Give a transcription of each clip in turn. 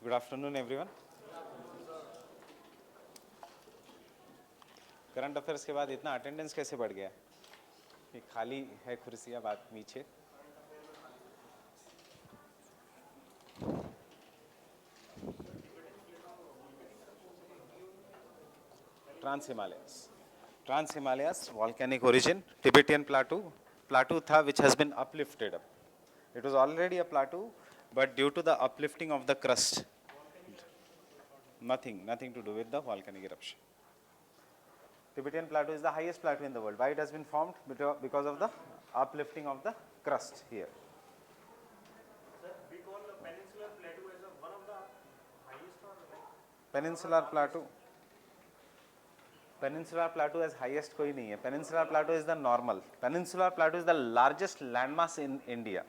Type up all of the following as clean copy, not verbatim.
Good afternoon, everyone. Current affairs के बाद इतना अटेंडेंस कैसे बढ़ गया? ये खाली है कुर्सियां बात नीचे. Trans Himalayas, volcanic origin, Tibetan plateau tha which has been uplifted up. It was already a plateau, but due to the uplifting of the crust, nothing to do with the volcanic eruption. Tibetan plateau is the highest plateau in the world. Why it has been formed? Because of the uplifting of the crust here. Sir, we call the peninsular plateau as one of the highest or like Peninsular plateau as highest कोई नहीं है. Peninsular plateau is the normal. Peninsular plateau is the largest landmass in India,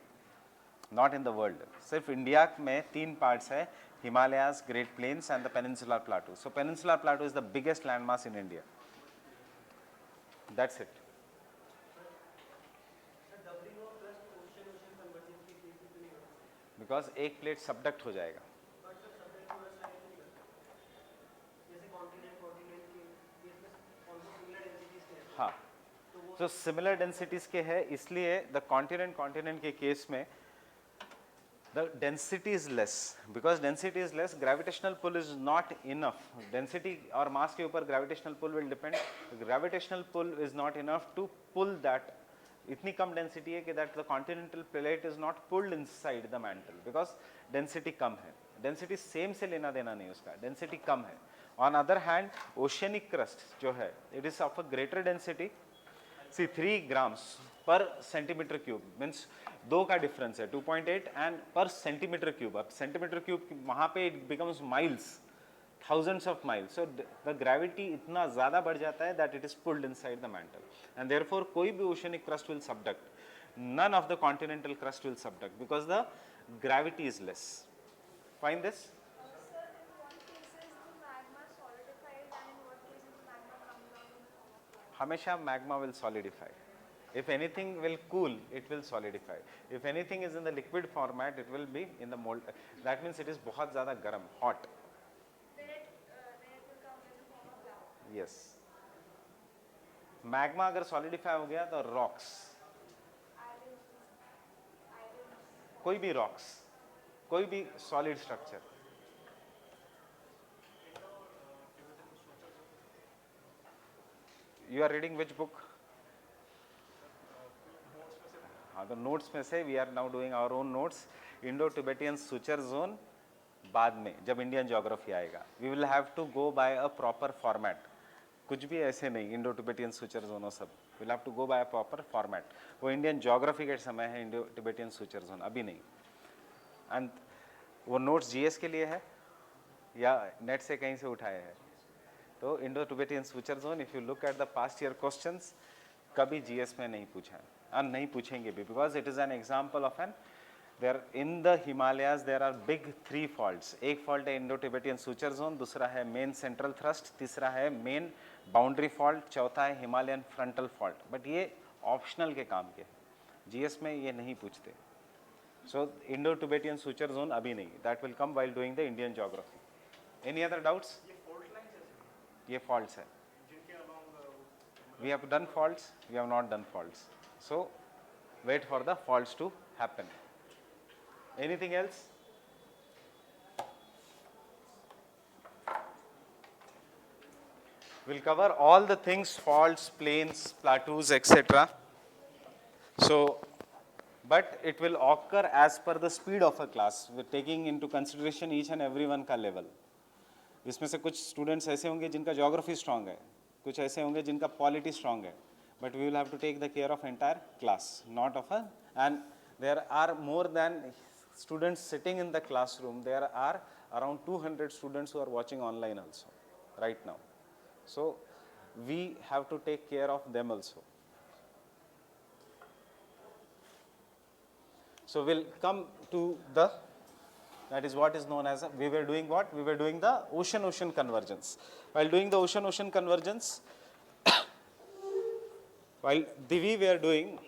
not in the world. सिर्फ India में 3 parts है: Himalayas, Great Plains and the Peninsular Plateau. So Peninsular Plateau is the biggest landmass in India. That's it. Because एक plate subduct हो जाएगा. हाँ, तो similar densities के है, इसलिए द कॉन्टिनेंट के केस में the density is less. Because density is less, gravitational pull is not enough. Density और mass के ऊपर gravitational pull will depend. Gravitational pull is not enough to pull that. इतनी कम density है कि that the continental plate is not pulled inside the mantle because density कम है. Density same से लेना देना नहीं उसका, density कम है. On other hand, oceanic crust जो है, it is of a greater density. See, 3 grams per centimeter cube means 2 का difference है 2.8 and per centimeter cube. अब centimeter cube वहाँ पे it becomes miles, thousands of miles. So the gravity इतना ज़्यादा बढ़ जाता है that it is pulled inside the mantle and therefore कोई भी oceanic crust will subduct. None of the continental crust will subduct because the gravity is less. Find this. हमेशा magma will solidify. If anything will cool, it will solidify. If anything is in the liquid format, it will be in the mold. That means it is बहुत ज़्यादा गर्म, hot. Then it will come in the form of lava. Yes. Magma अगर solidify हो गया तो rocks. कोई भी rocks, कोई भी solid structure. You are reading which book? हाँ, तो नोट्स में से we are now doing our own notes. Indo-Tibetan suture zone बाद में जब इंडियन ज्योग्राफी आएगा. We will have to go by a proper format. कुछ भी ऐसे नहीं Indo-Tibetan suture zone और सब. We'll have to go by a proper format. वो इंडियन ज्योग्राफी के समय है Indo-Tibetan suture zone, अभी नहीं. And वो नोट्स जीएस के लिए है या नेट से कहीं से उठाए हैं. तो Indo-Tibetan suture zone, if you look at the past year questions, कभी GS में नहीं पूछा है और नहीं पूछेंगे भी because it is an example of an there in the Himalayas there are big 3 faults. एक fault है Indo-Tibetan suture zone, दूसरा है main central thrust, तीसरा है main boundary fault, चौथा है Himalayan frontal fault. But ये optional के काम के GS में ये नहीं पूछते. So Indo-Tibetan suture zone अभी नहीं. That will come while doing the Indian geography. Any other doubts? ये faults है. We have done faults, we have not done faults. So wait for the faults to happen. Anything else? We'll cover all the things: faults, plains, plateaus, etc. So, but it will occur as per the speed of a class. We're taking into consideration each and every one का level. इसमें से कुछ students ऐसे होंगे जिनका geography strong है, कुछ ऐसे होंगे जिनका पॉलिटी स्ट्रांग है, but we will have to take the care of entire class, not of a and there are more than students sitting in the classroom. There are around 200 students who are watching online also right now. So we have to take care of them also. So we'll come to the, that is what is known as, we were doing what? We were doing the ocean-ocean convergence. While doing the ocean-ocean convergence, while we were doing,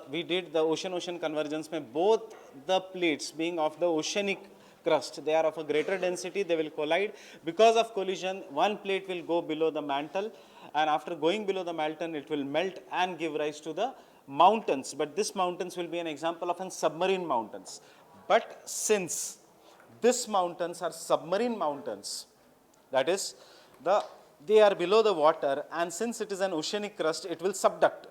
we did the ocean-ocean convergence में both the plates being of the oceanic crust. They are of a greater density, they will collide. Because of collision, one plate will go below the mantle, and after going below the mantle, it will melt and give rise to the mountains. But this mountains will be an example of an submarine mountains. But since these mountains are submarine mountains, that is, they are below the water, and since it is an oceanic crust, it will subduct.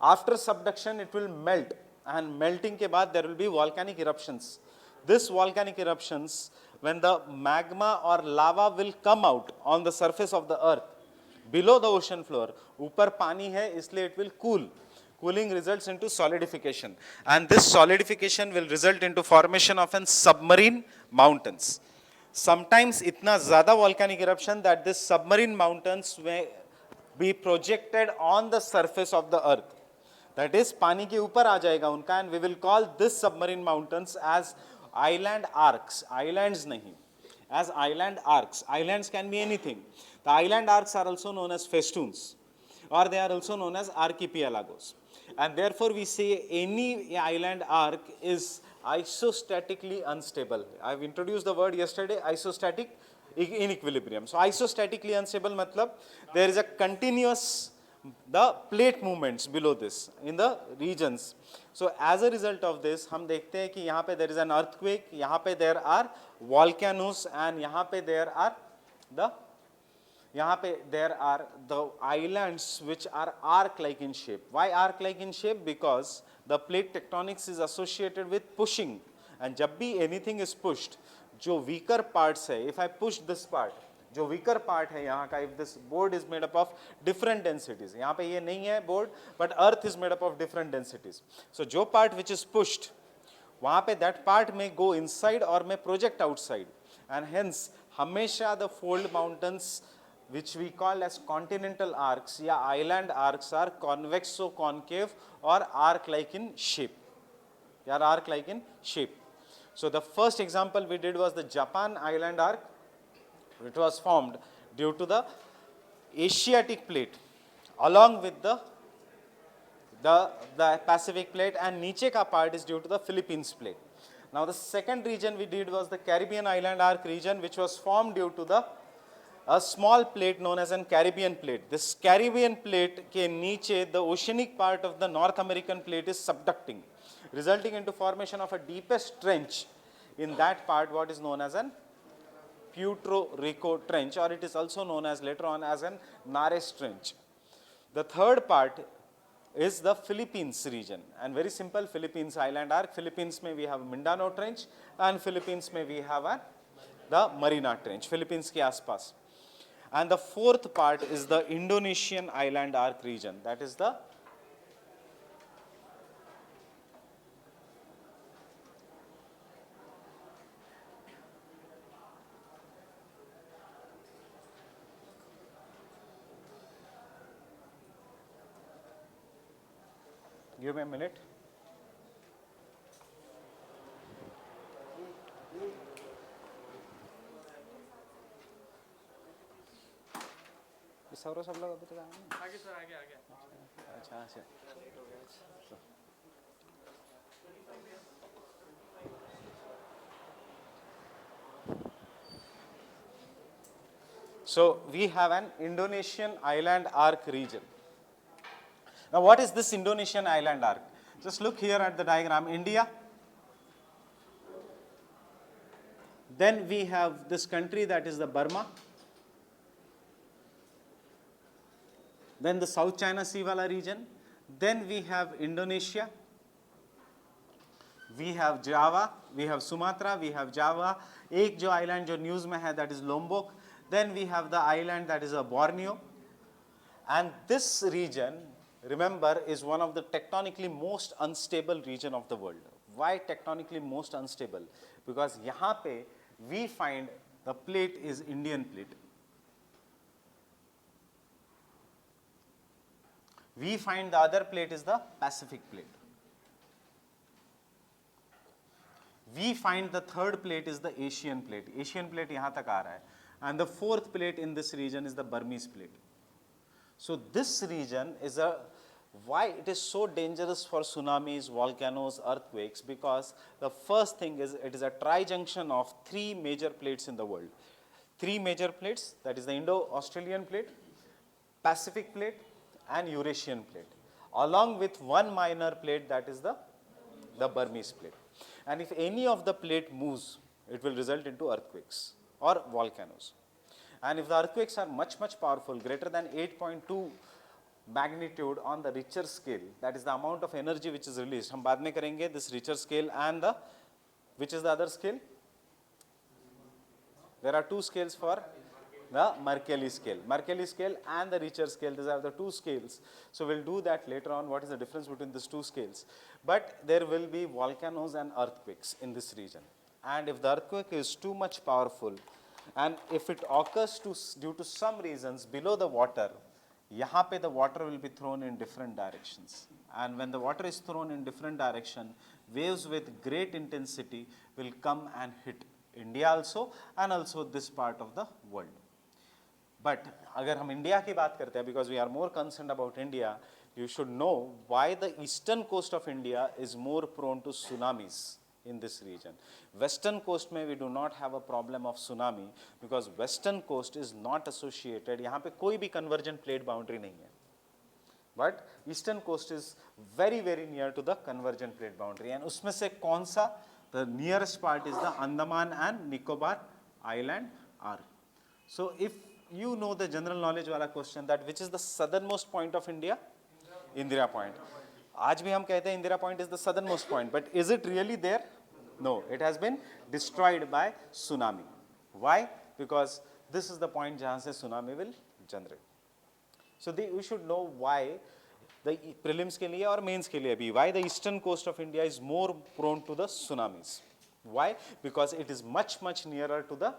After subduction, it will melt, and melting ke baad there will be volcanic eruptions. This volcanic eruptions, when the magma or lava will come out on the surface of the earth, below the ocean floor, ऊपर पानी है इसलिए it will cool. Cooling results into solidification, and this solidification will result into formation of an submarine mountains. Sometimes itna zyada volcanic eruption that this submarine mountains may be projected on the surface of the earth. That is, पानी के ऊपर आ जाएगा उनका, and we will call this submarine mountains as island arcs. Islands नहीं, as island arcs. Islands can be anything. The island arcs are also known as festoons, or they are also known as archipelagos. And therefore, we say any island arc is isostatically unstable. I've introduced the word yesterday, isostatic in equilibrium. So isostatically unstable matlab there is a continuous the plate movements below this in the regions. So as a result of this, हम देखते हैं कि यहाँ पे there is an earthquake, यहाँ पे there are volcanoes, and यहाँ पे there are the islands which are arc-like in shape. Why arc-like in shape? Because the plate tectonics is associated with pushing, and जब भी anything is pushed, जो weaker parts है, if I push this part, जो weaker part है यहाँ का, if this board is made up of different densities, यहाँ पे ये नहीं है board, but earth is made up of different densities. So जो part which is pushed, वहाँ पे that part may go inside or may project outside, and hence हमेशा the fold mountains which we call as continental arcs या island arcs are convexo-concave or arc-like in shape. They are arc-like in shape. So the first example we did was the Japan island arc. It was formed due to the Asiatic plate along with the Pacific plate, and नीचे का part is due to the Philippines plate. Now the second region we did was the Caribbean island arc region, which was formed due to a small plate known as an Caribbean plate. This Caribbean plate के नीचे the oceanic part of the North American plate is subducting, resulting into formation of a deepest trench in that part, what is known as an Puerto Rico trench, or it is also known as later on as an Nares trench. The third part is the Philippines region, and very simple, Philippines island arc. Philippines में we have Mindanao trench, and Philippines में we have the Marina trench, Philippines के आसपास. And the fourth part is the Indonesian island arc region, that is the give me a minute. Saurav सब लोग अभी तक आए नहीं? आगे सर आगे आगे अच्छा अच्छा. So we have an Indonesian island arc region. Now what is this Indonesian island arc? Just look here at the diagram. India. Then we have this country, that is the Burma. Then the South China Sea wala region. Then we have Indonesia. We have Java, we have Sumatra, we have Java. एक जो island जो news में है, that is Lombok. Then we have the island that is Borneo. And this region, remember, is one of the tectonically most unstable region of the world. Why tectonically most unstable? Because यहाँ पे we find the plate is Indian plate. We find the other plate is the Pacific plate. We find the third plate is the Asian plate. Asian plate यहाँ तक आ रहा है. And the fourth plate in this region is the Burmese plate. So this region is Why it is so dangerous for tsunamis, volcanoes, earthquakes? Because the first thing is it is a tri-junction of three major plates in the world. Three major plates, that is the Indo-Australian plate, Pacific plate and Eurasian plate, along with one minor plate, that is the Burmese plate. And if any of the plate moves, it will result into earthquakes or volcanoes. And if the earthquakes are much, much powerful, greater than 8.2 magnitude on the Richter scale, that is the amount of energy which is released. हम बाद में करेंगे this Richter scale and the, which is the other scale? There are two scales for the Mercalli scale. Mercalli scale and the Richter scale, these are the two scales. So we'll do that later on, what is the difference between these two scales. But there will be volcanoes and earthquakes in this region. And if the earthquake is too much powerful, and if it occurs due to some reasons below the water, यहाँ पे the water will be thrown in different directions. And when the water is thrown in different direction, waves with great intensity will come and hit India also and also this part of the world. But अगर हम India की बात करते हैं, because we are more concerned about India, you should know why the eastern coast of India is more prone to tsunamis in this region. Western coast में we do not have a problem of tsunami because western coast is not associated, यहाँ पे कोई भी convergent plate boundary नहीं है. But eastern coast is very very near to the convergent plate boundary, and उसमें से कौन सा? The nearest part is the Andaman and Nicobar Island are. So if you know the general knowledge वाला question, that which is the southernmost point of India? Indira Point. आज भी हम कहते हैं Indira Point is the southernmost point, but is it really there? No, it has been destroyed by tsunami. Why? Because this is the point जहाँ से tsunami will generate. So we should know why the prelims के लिए और mains के लिए भी, why the eastern coast of India is more prone to the tsunamis. Why? Because it is much nearer to the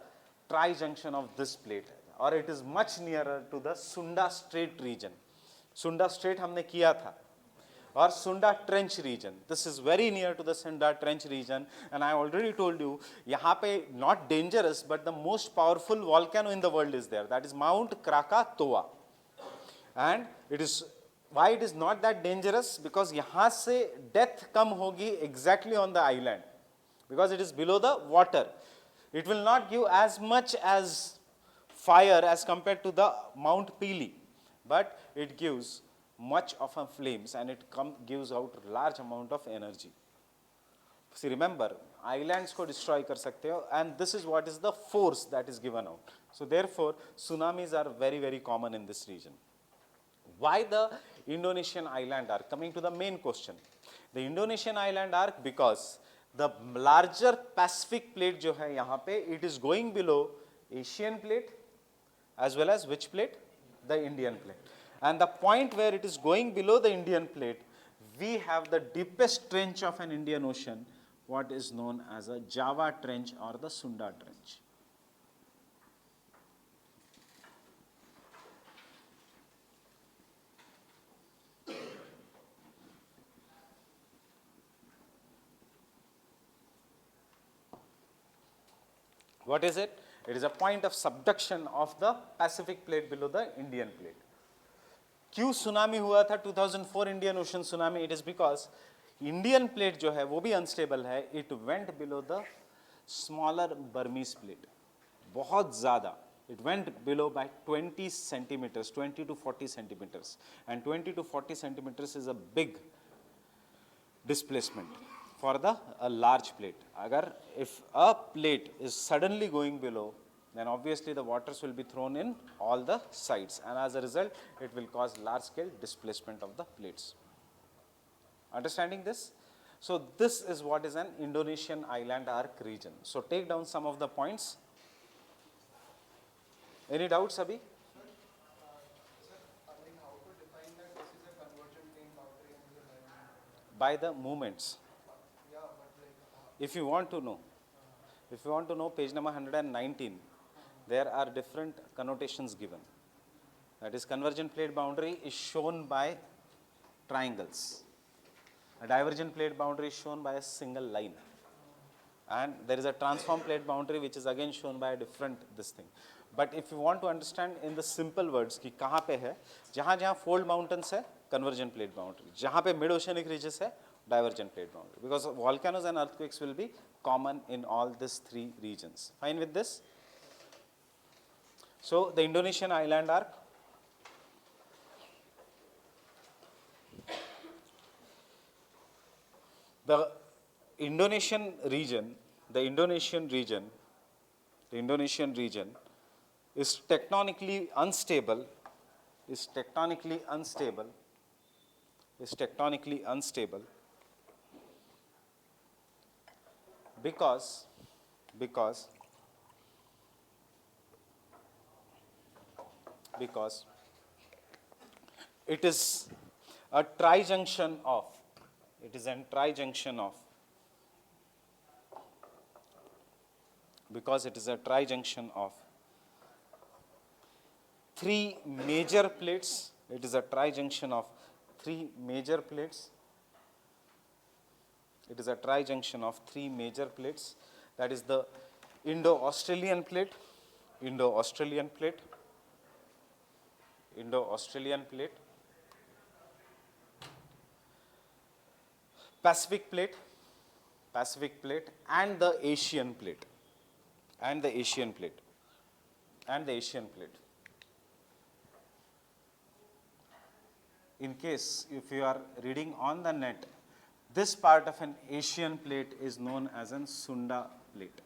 tri-junction of this plate, or it is much nearer to the Sunda Strait region. Sunda Strait हमने किया था, or Sunda Trench region. This is very near to the Sunda Trench region, and I already told you, यहाँ पे not dangerous, but the most powerful volcano in the world is there. That is Mount Krakatoa, and it is why it is not that dangerous, because यहाँ से death कम होगी exactly on the island, because it is below the water. It will not give as much as fire as compared to the Mount Peely, but it gives much of a flames, and it gives out large amount of energy. See, remember, islands को destroy कर सकते हो, and this is what is the force that is given out. So therefore, tsunamis are very very common in this region. Why the Indonesian island arc? Coming to the main question, the Indonesian island arc, because the larger Pacific plate जो है यहाँ पे, it is going below Asian plate as well as which plate? The Indian plate. And the point where it is going below the Indian plate, we have the deepest trench of an Indian Ocean, what is known as a Java Trench or the Sunda Trench. What is it? It is a point of subduction of the Pacific plate below the Indian plate. क्यों tsunami हुआ था 2004 Indian Ocean tsunami? It is because Indian plate जो है वो भी unstable है. It went below the smaller Burmese plate, बहुत ज़्यादा. It went below by 20 centimetres, 20 to 40 centimeters, and 20 to 40 centimeters is a big displacement for the a large plate. अगर if a plate is suddenly going below, then obviously the waters will be thrown in all the sides, and as a result it will cause large scale displacement of the plates. Understanding this? So this is what is an Indonesian island arc region. So take down some of the points. Any doubts, Abhi? By the movements. If you want to know, page number 119, there are different connotations given. That is, convergent plate boundary is shown by triangles. A divergent plate boundary is shown by a single line. And there is a transform plate boundary which is again shown by a different this thing. But if you want to understand in the simple words कि कहाँ पे है, जहाँ जहाँ fold mountains है, convergent plate boundary. जहाँ पे mid oceanic ridges है divergent plate boundary, because volcanoes and earthquakes will be common in all these three regions. Fine with this? So the Indonesian island arc, the Indonesian region, the Indonesian region is tectonically unstable, because it is a trijunction of three major plates. It is a trijunction of three major plates. That is the Indo-Australian plate, Pacific plate, and the Asian plate. In case if you are reading on the net, this part of an Asian plate is known as an Sunda plate.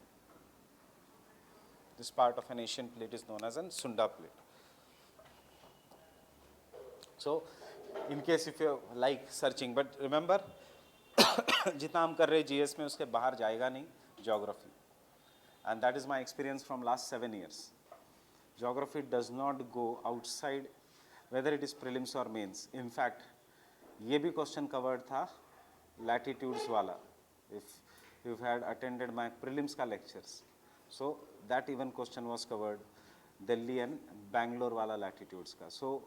So, in case if you like searching, but remember, जितना हम कर रहे हैं GS में उसके बाहर जाएगा नहीं geography, and that is my experience from last 7 years. Geography does not go outside whether it is prelims or mains. In fact, ये भी question covered था latitudes वाला. If you had attended my prelims का lectures, so that even question was covered, Delhi and Bangalore वाला latitudes का. So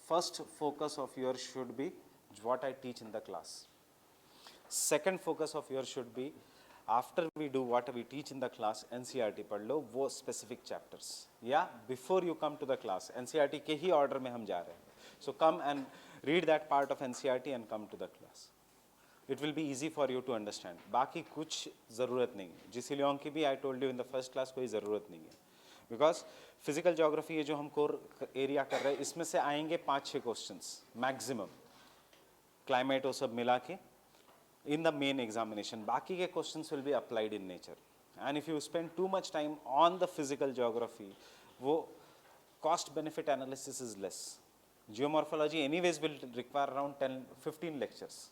first focus of yours should be what I teach in the class. Second focus of yours should be after we do what we teach in the class, NCERT पढ़ लो वो specific chapters. Yeah, before you come to the class, NCERT के ही order में हम जा रहे हैं. So come and read that part of NCERT and come to the class. It will be easy for you to understand. बाकी कुछ ज़रूरत नहीं है. GC की भी I told you in the first class कोई ज़रूरत नहीं है. Because physical geography ये जो हम core area कर रहे हैं इसमें से आएंगे 5-6 questions maximum. Climate वो सब मिला के in the main examination. बाकी के questions will be applied in nature. And if you spend too much time on the physical geography, वो cost benefit analysis is less. Geomorphology anyways will require around 10-15 lectures.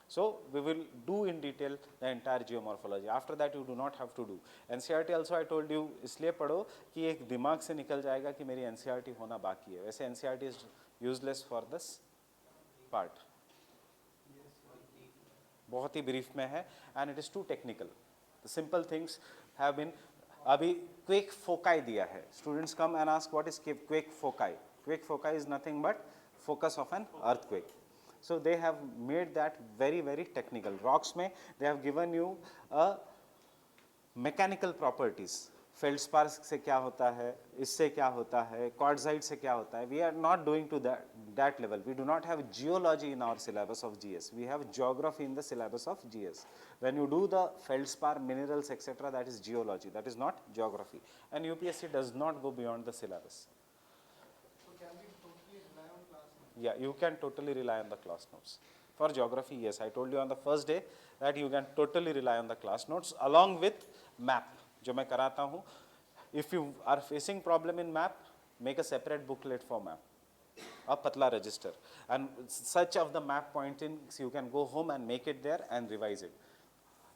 So we will do in detail the entire geomorphology. After that you do not have to do. NCERT also I told you इसलिए पढ़ो कि एक दिमाग से निकल जाएगा कि मेरी NCERT होना बाकी है. वैसे NCERT is useless for this part. बहुत ही brief में है and it is too technical. The simple things have been अभी quake foci दिया है. Students come and ask what is quake foci. Quake foci is nothing but focus of an earthquake. So they have made that very, very technical. Rocks में they have given you a mechanical properties. Feldspar से क्या होता है, इससे क्या होता है, quartzite से क्या होता है. We are not doing to that level. We do not have geology in our syllabus of GS. We have geography in the syllabus of GS. When you do the feldspar, minerals, etc., that is geology. That is not geography. And UPSC does not go beyond the syllabus. So can we totally rely on class notes? Yeah, you can totally rely on the class notes. For geography, yes, I told you on the first day that you can totally rely on the class notes along with map. जो मैं कराता हूँ. If you are facing problem in map, make a separate booklet for map, a patla register, and such of the map pointings you can go home and make it there and revise it.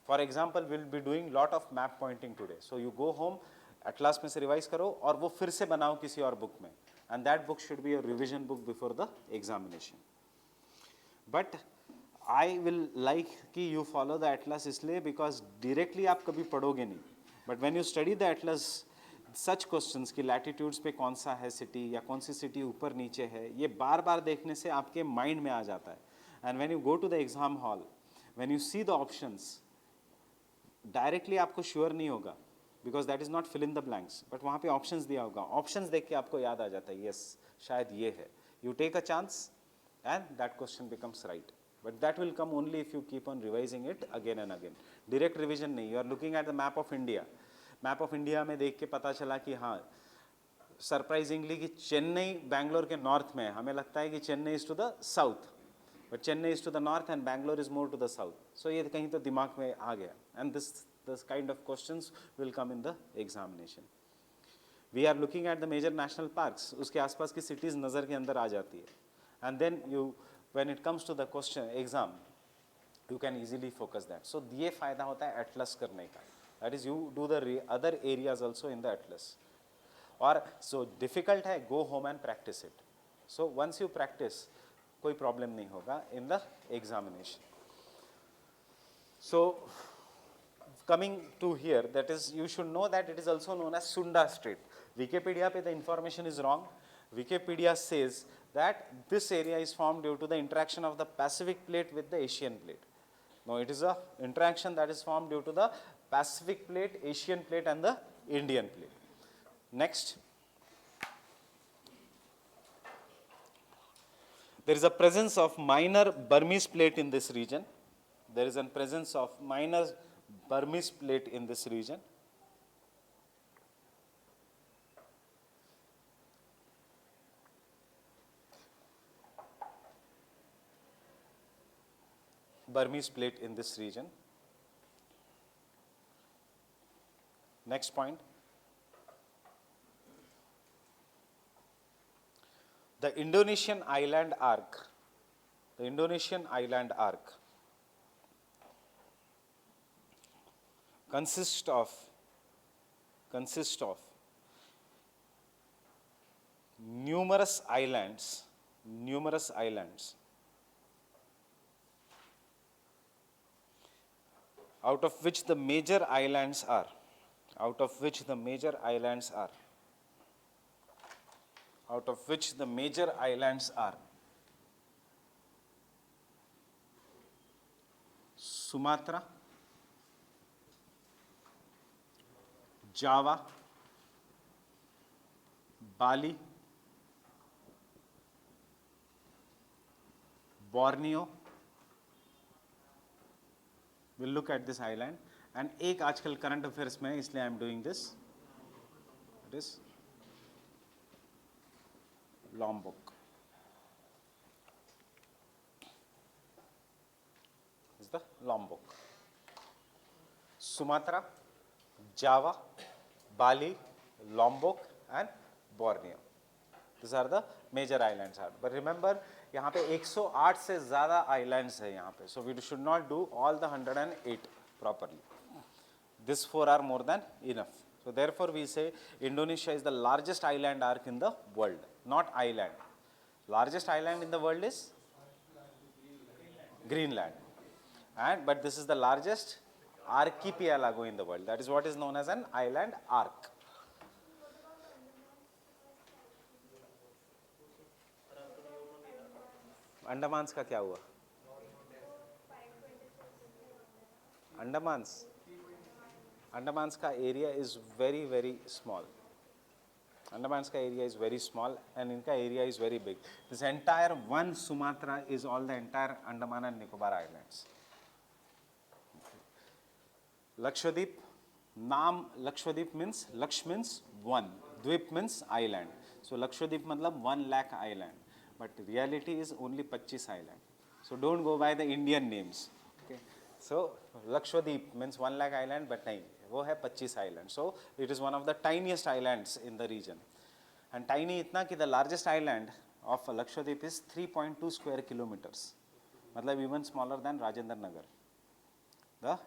For example, we'll be doing lot of map pointing today. So you go home, atlas में से revise करो और वो फिर से बनाओ किसी और book में. And that book should be a revision book before the examination. But I will like कि you follow the atlas इसलिए because directly आप कभी पढ़ोगे नहीं. But when you study the atlas, such questions कि latitudes पे कौन सा है city या कौन सी city ऊपर नीचे है, ये बार बार देखने से आपके mind में आ जाता है. And when you go to the exam hall, when you see the options, directly आपको sure नहीं होगा, because that is not fill in the blanks. But वहाँ पे options दिया होगा. Options देख के आपको याद आ जाता है, yes, शायद ये है. You take a chance, and that question becomes right. But that will come only if you keep on revising it again and again. Direct revision नहीं, you are looking at the map of India. Map of India में देख के पता चला कि हाँ surprisingly कि चेन्नई बैंगलोर के नॉर्थ में है, हमें लगता है कि Chennai is to the south, but Chennai is to the north and Bangalore is more to the south. So ये कहीं तो दिमाग में आ गया, and this kind of questions will come in the examination. We are looking at the major national parks, उसके आसपास की सिटीज़ नज़र के अंदर आ जाती है, and then you when it comes to the question exam you can easily focus that. So ये फ़ायदा होता है एटलस करने का, that is you do the other areas also in the atlas. और सो डिफ़िकल्ट है, go home and practice it. So once you practice कोई problem नहीं होगा in the examination. So coming to here, that is, you should know that it is also known as Sunda Strait. Wikipedia pe the information is wrong. Wikipedia says that this area is formed due to the interaction of the Pacific plate with the Asian plate. No, it is a interaction that is formed due to the Pacific plate, Asian plate and the Indian plate. Next, there is a presence of minor Burmese plate in this region. There is a presence of minor Burmese plate in this region. Burmese plate in this region. Next point. The Indonesian island arc. The Indonesian island arc consists of numerous islands, out of which the major islands are Sumatra, Java, Bali, Borneo. We'll look at this island. And एक आजकल current affairs में, इसलिए I am doing this. It is Lombok. This is the Lombok. Sumatra, Java, Bali, Lombok and Borneo. These are the major islands. But remember, यहाँ पे 108 से ज़्यादा islands है यहाँ पे. So we should not do all the 108 properly. These 4 are more than enough. So therefore we say Indonesia is the largest island arc in the world, not island. Largest island in the world is Greenland. But this is the largest archipelago in the world. That is what is known as an island arc. अंडमान्स का क्या हुआ? अंडमान्स का area is very very small. Andamans का area is very small and इनका area is very big. This entire one Sumatra is all the entire Andaman and Nicobar islands. Lakshadweep, नाम Lakshadweep means Laksh means one, Dweep means island. So Lakshadweep मतलब 1 lakh island, but reality is only 25 island. So don't go by the Indian names. Okay. So Lakshadweep means 1 lakh island, but नहीं, वो है 25 island. So it is one of the tiniest islands in the region. And tiny इतना कि the largest island of Lakshadweep is 3.2 square kilometers. मतलब even smaller than Rajendra Nagar. The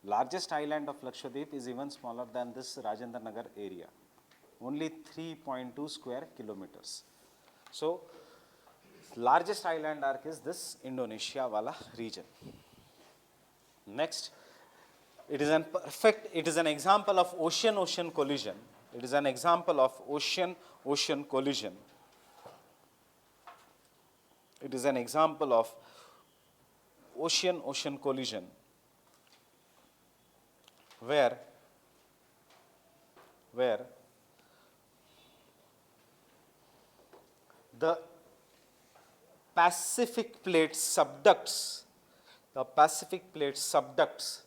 largest island of Lakshadweep is even smaller than this Rajendra Nagar area. Only 3.2 square kilometers. So largest island arc is this Indonesia wala region. Next, it is an example of ocean-ocean collision. It is an example of ocean-ocean collision. It is an example of ocean-ocean collision where the Pacific plate subducts, the Pacific plate subducts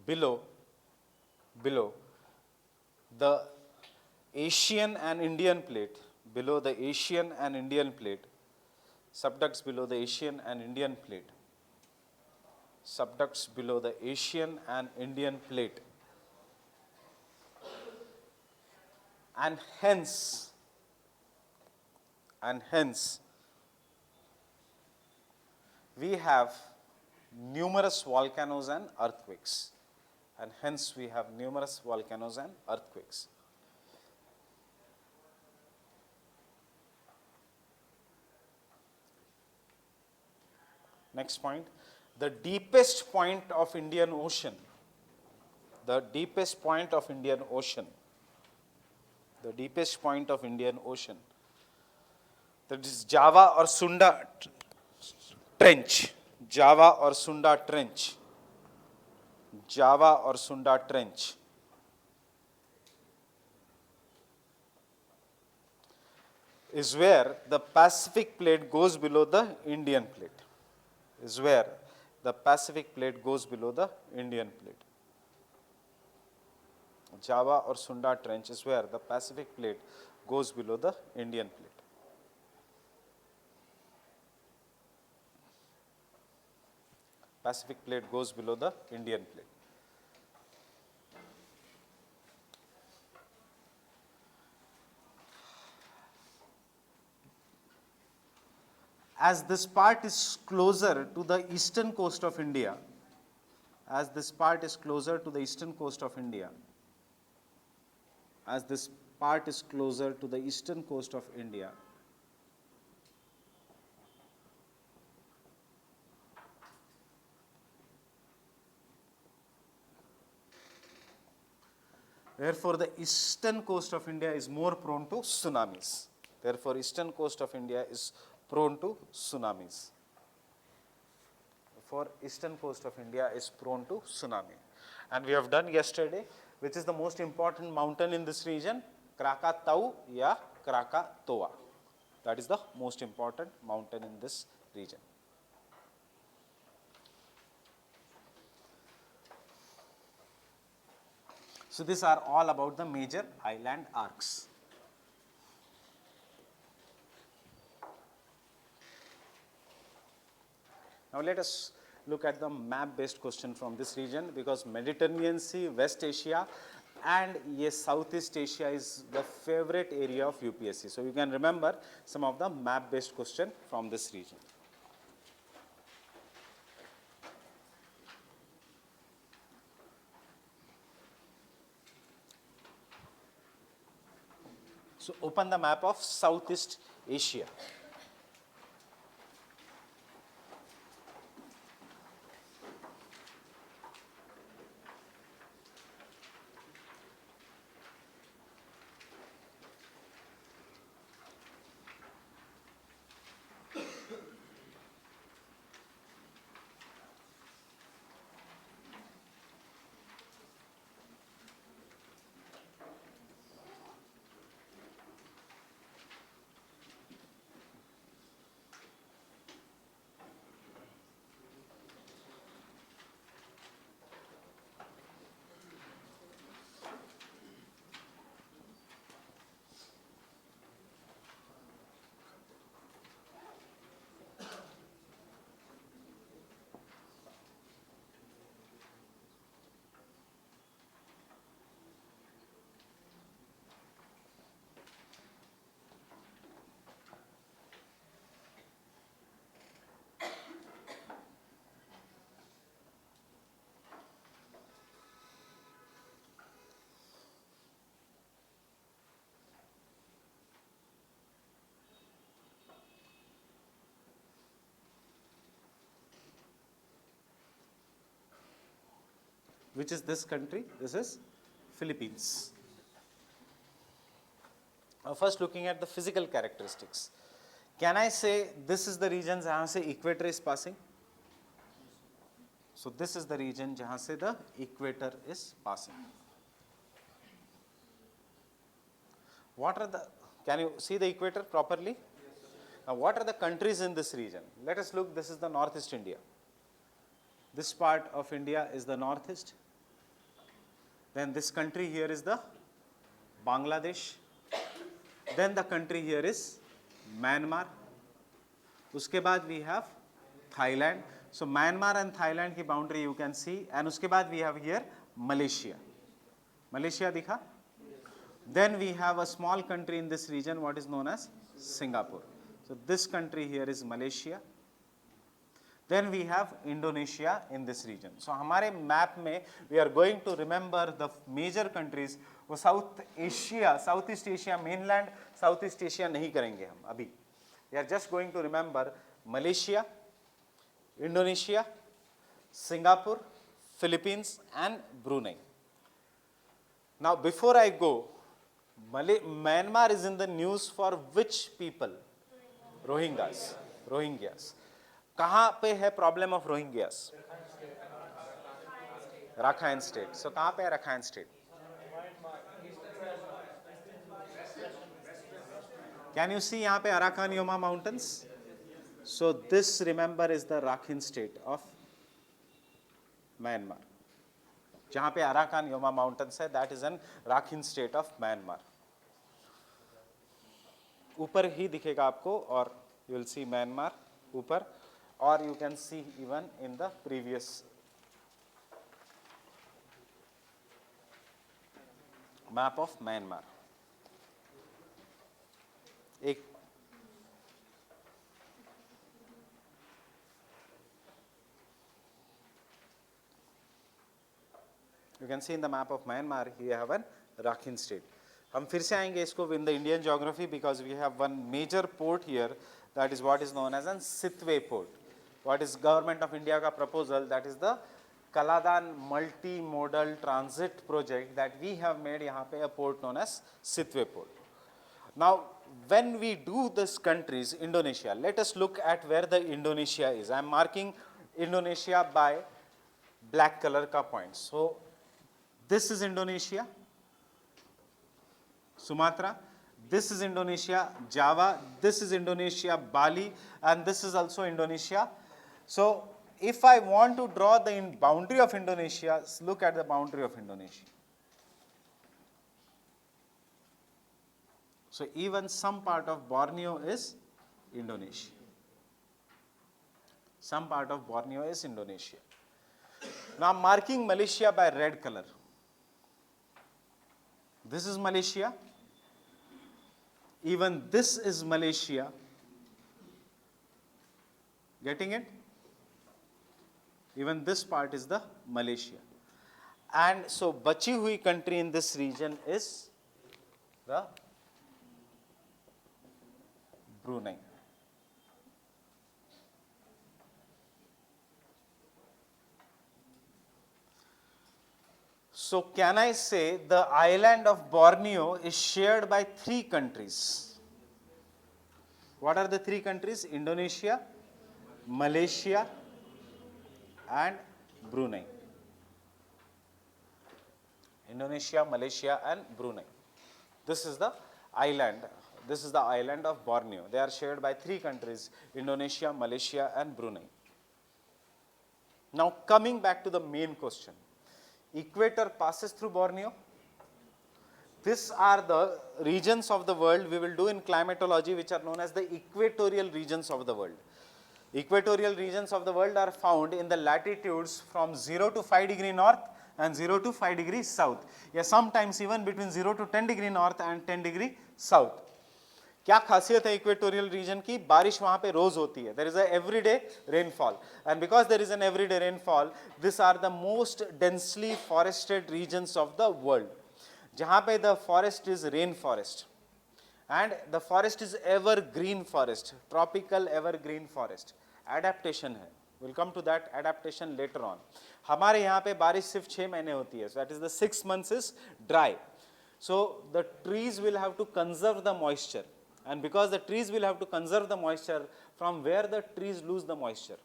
below the Asian and Indian plate, below the Asian and Indian plate, subducts below the Asian and Indian plate, subducts below the Asian and Indian plate, and hence we have numerous volcanoes and earthquakes, and hence we have numerous volcanoes and earthquakes. Next point, the deepest point of Indian Ocean, the deepest point of Indian Ocean, the deepest point of Indian Ocean, that is Java or Sunda Trench, Java or Sunda Trench, Java or Sunda Trench. Is where the Pacific plate goes below the Indian plate. Is where the Pacific plate goes below the Indian plate. Java or Sunda Trench is where the Pacific plate goes below the Indian plate. Pacific plate goes below the Indian plate. As this part is closer to the eastern coast of India, as this part is closer to the eastern coast of India, as this part is closer to the eastern coast of India, therefore the eastern coast of India is more prone to tsunamis. Therefore, eastern coast of India is prone to tsunamis. For eastern coast of India is prone to tsunami. And we have done yesterday, which is the most important mountain in this region, Krakatau ya Krakatoa. That is the most important mountain in this region. So these are all about the major island arcs. Now let us look at the map-based question from this region, because Mediterranean Sea, West Asia, and yes, Southeast Asia is the favorite area of UPSC. So you can remember some of the map-based question from this region. So open the map of Southeast Asia. Which is this country? This is Philippines. First looking at the physical characteristics. Can I say this is the region jahan se equator is passing? So this is the region jahan se the equator is passing. What are the Can you see the equator properly? Now what are the countries in this region? Let us look, this is the Northeast India. This part of India is the Northeast. Then this country here is the Bangladesh. Then the country here is Myanmar. Uske baad we have Thailand. So Myanmar and Thailand ki boundary you can see, and uske baad we have here Malaysia. Malaysia dikha? Then we have a small country in this region, what is known as Singapore. So this country here is Malaysia. Then we have Indonesia in this region. So हमारे map में we are going to remember the major countries. वो South Asia, Southeast Asia mainland, Southeast Asia नहीं करेंगे हम अभी. We are just going to remember Malaysia, Indonesia, Singapore, Philippines and Brunei. Now before I go, Myanmar is in the news for which people? Rohingyas. Rohingyas. कहाँ पे है problem of Rohingyas? Rakhine State. So कहाँ पे है Rakhine State? Can you see यहाँ पे Arakan Yoma mountains? So this, remember, is the Rakhine State of Myanmar. जहाँ पे Arakan Yoma mountains है, that is an Rakhine State of Myanmar. ऊपर ही दिखेगा आपको, और you will see Myanmar ऊपर, or you can see even in the previous map of Myanmar. एक you can see in the map of Myanmar you have an Rakhine State. हम फिर से आएंगे इसको in the Indian geography because we have one major port here, that is what is known as an Sitwe port. What is Government of India का proposal? That is the Kaladan multi-modal transit project that we have made यहाँ पे a port known as Sitwe port. Now when we do this countries, Indonesia, let us look at where the Indonesia is. I am marking Indonesia by black color ka points. So this is Indonesia, Sumatra, this is Indonesia, Java, this is Indonesia, Bali, and this is also Indonesia. So if I want to draw the boundary of Indonesia, look at the boundary of Indonesia. So even some part of Borneo is Indonesia. Some part of Borneo is Indonesia. Now I'm marking Malaysia by red color. This is Malaysia. Even this is Malaysia. Getting it? Even this part is the Malaysia. And so bachi hui country in this region is the Brunei. So can I say the island of Borneo is shared by 3 countries? What are the 3 countries? Indonesia, Malaysia and Brunei. Indonesia, Malaysia and Brunei. This is the island. This is the island of Borneo. They are shared by 3 countries, Indonesia, Malaysia and Brunei. Now coming back to the main question. Equator passes through Borneo. These are the regions of the world we will do in climatology which are known as the equatorial regions of the world. Equatorial regions of the world are found in the latitudes from 0 to 5 degree north and 0 to 5 degrees south. Yeah, sometimes even between 0 to 10 degree north and 10 degree south. क्या खासियत है equatorial region की? बारिश वहां पे रोज होती है. There is a everyday rainfall, and because there is an everyday rainfall, this are the most densely forested regions of the world, जहां पे the forest is rain forest and the forest is ever green forest, tropical ever green forest. Adaptation है, will come to that adaptation later on. हमारे यहाँ पे बारिश सिर्फ 6 महीने होती है, so that is the 6 months is dry. So the trees will have to conserve the moisture. And because the trees will have to conserve the moisture, from where the trees lose the moisture?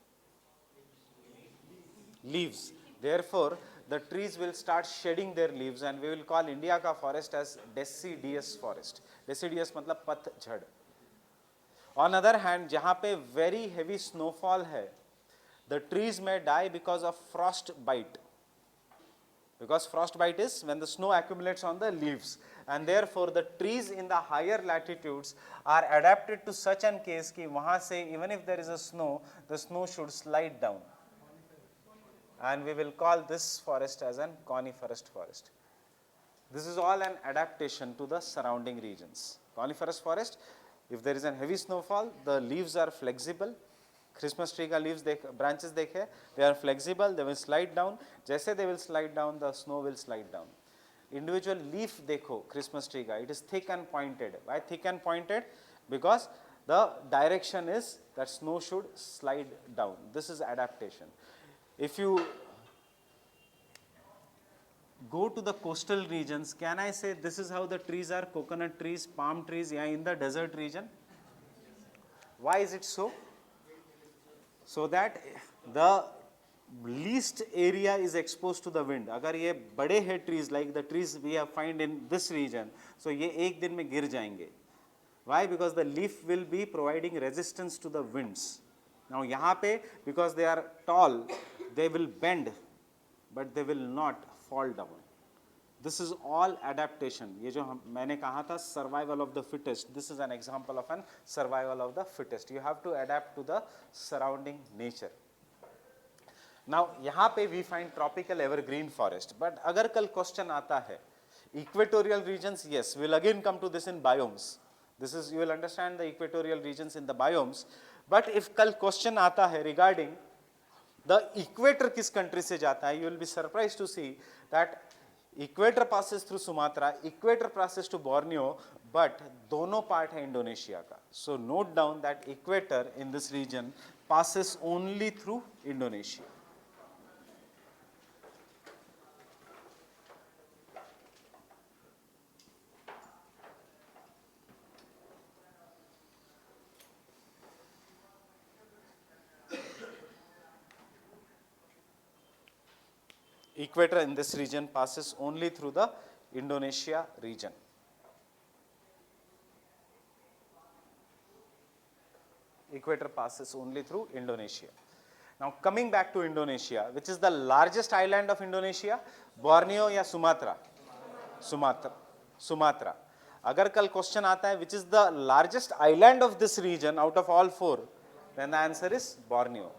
Leaves. Therefore, the trees will start shedding their leaves and we will call India ka forest as deciduous forest. Deciduous मतलब पतझड़. On other hand, जहाँ पे very heavy snowfall है, the trees may die because of frost bite. Because frost bite is when the snow accumulates on the leaves, and therefore the trees in the higher latitudes are adapted to such an case कि वहाँ से even if there is a snow, the snow should slide down. And we will call this forest as an coniferous forest. This is all an adaptation to the surrounding regions. Coniferous forest, if there is a heavy snowfall, the leaves are flexible. Christmas tree ka leaves branches dekhe, they are flexible, they will slide down. Jaise they will slide down, the snow will slide down. Individual leaf dekho, Christmas tree ka, it is thick and pointed. Why thick and pointed? Because the direction is that snow should slide down. This is adaptation. If you go to the coastal regions, can I say this is how the trees are? Coconut trees, palm trees, yeah, in the desert region. Why is it so? So that the least area is exposed to the wind. अगर ये बड़े हैं trees like the trees we have find in this region, so ये एक दिन में गिर जाएंगे. Why? Because the leaf will be providing resistance to the winds. Now यहाँ पे because they are tall, they will bend, but they will not fall down. This is all adaptation. ये जो मैंने कहा था survival of the fittest. This is an example of an survival of the fittest. You have to adapt to the surrounding nature. Now यहाँ पे we find tropical evergreen forest. But अगर कल question आता है, equatorial regions, yes, we'll again come to this in biomes. This is, you will understand the equatorial regions in the biomes. But if कल question आता है regarding the equator किस country से जाता है, you will be surprised to see that equator passes through Sumatra, equator passes to Borneo, but दोनों part है Indonesia का. So note down that equator in this region passes only through Indonesia. Equator in this region passes only through the Indonesia region. Equator passes only through Indonesia. Now coming back to Indonesia, which is the largest island of Indonesia, Borneo या Sumatra? Sumatra. अगर कल question आता है, which is the largest island of this region out of all four, then the answer is Borneo.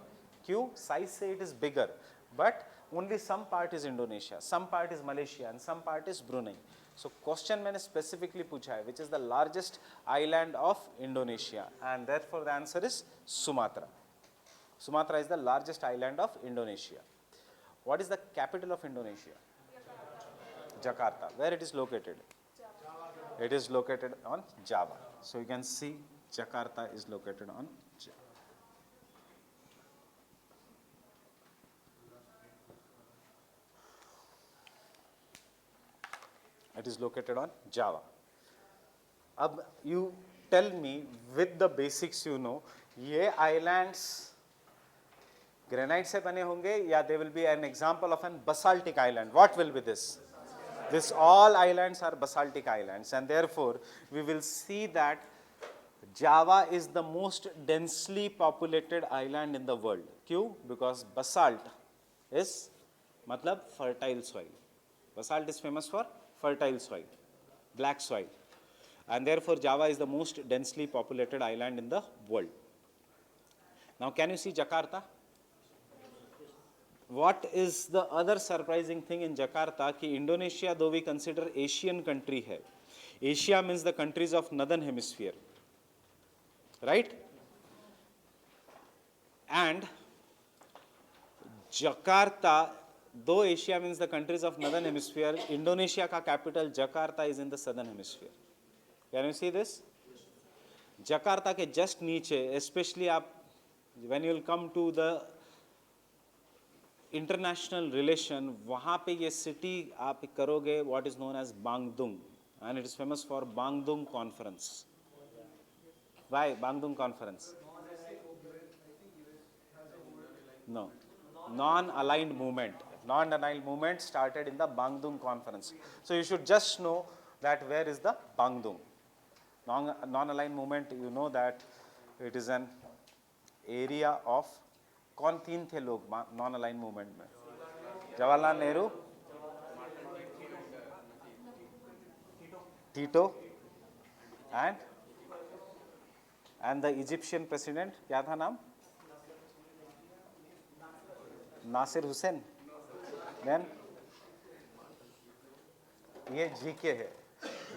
क्यों? Size से it is bigger, but only some part is Indonesia, some part is Malaysia, and some part is Brunei. So question मैंने specifically पूछा है, which is the largest island of Indonesia, and therefore the answer is Sumatra. Sumatra is the largest island of Indonesia. What is the capital of Indonesia? Jakarta. Where it is located? It is located on Java. So you can see Jakarta is located on Java. It is located on Java. अब you tell me with the basics you know, ये islands granite से बने होंगे या they will be an example of an basaltic island. What will be this? This all islands are basaltic islands, and therefore we will see that Java is the most densely populated island in the world. क्यों? Because basalt is मतलब fertile soil. Basalt is famous for fertile soil, black soil, and therefore Java is the most densely populated island in the world. Now can you see Jakarta? What is the other surprising thing in Jakarta कि Indonesia, though we consider Asian country है, Asia means the countries of northern hemisphere, right? And Jakarta, though Asia means the countries of northern hemisphere, Indonesia ka capital Jakarta is in the southern hemisphere. Can you see this? Jakarta के just नीचे, especially आप when you will come to the international relation, वहाँ पे ये city आप करोगे what is known as Bandung, and it is famous for Bandung Conference. Why Bandung Conference? No, non-aligned movement. Non-aligned movement started in the Bandung conference. So you should just know that where is the Bandung. Non-aligned movement, you know that it is an area of, कौन तीन थे लोग non-aligned movement में? Jawaharlal Nehru, Tito, and the Egyptian president, क्या था नाम? Nasir Hussain. Then ये GK है,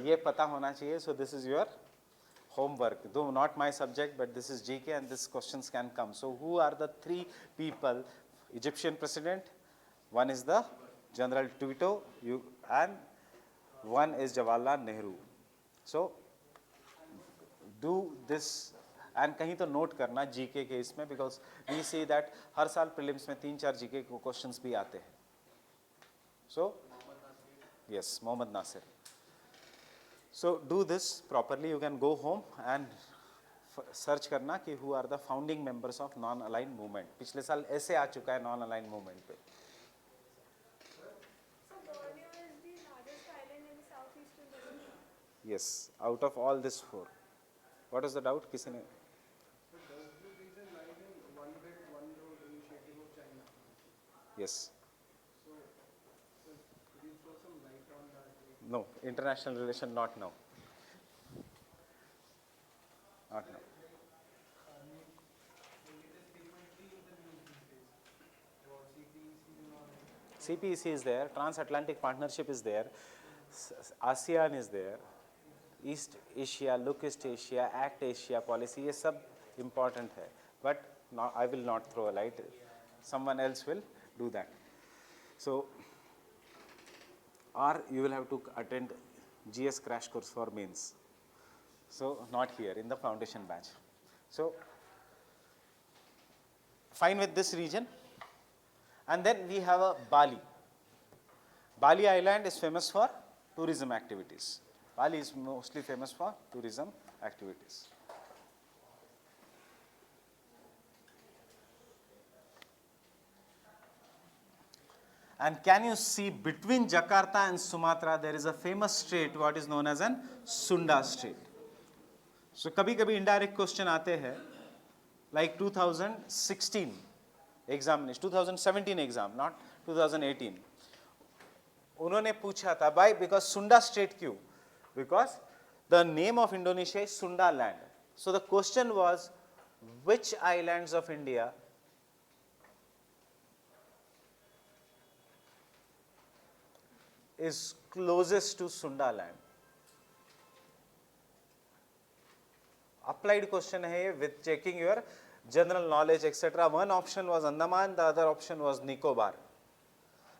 ये पता होना चाहिए. So this is your homework, though not my subject, but this is GK and these questions can come. So who are the three people? Egyptian president, one is the General Tito, and one is Jawaharlal Nehru. So do this and कहीं तो note करना GK के इसमें, because we see that हर साल prelims में 3-4 GK questions भी आते हैं. So yes, Mohammad Nasir. So do this properly. You can go home and search करना कि who are the founding members of non-aligned movement. पिछले साल ऐसे आ चुका है non-aligned movement पे. So Borneo is the largest island in the southeastern Pacific. Yes, out of all this 4. What is the doubt? किसी ने? So does the region lie in One Belt, One Road initiative of China? Yes. So could you throw some light on that? No, international relation not now. Not now. CPEC is there, Transatlantic Partnership is there, ASEAN is there, East Asia, Look East Asia, Act Asia policy, ये सब important है. But no, I will not throw a light. Someone else will do that. So, or you will have to attend GS crash course for mains. So, not here in the foundation batch. So, fine with this region. And then we have a Bali. Bali Island is famous for tourism activities. Bali is mostly famous for tourism activities. And can you see between Jakarta and Sumatra there is a famous strait what is known as an Sunda Strait. So कभी-कभी indirect question आते हैं like 2016 examination, 2017 exam, not 2018. उन्होंने पूछा था why? Because Sunda Strait क्यों? Because the name of Indonesia is Sunda land. So the question was which islands of India is closest to Sunda land? Applied question hai with checking your general knowledge etc. One option was Andaman, the other option was Nicobar.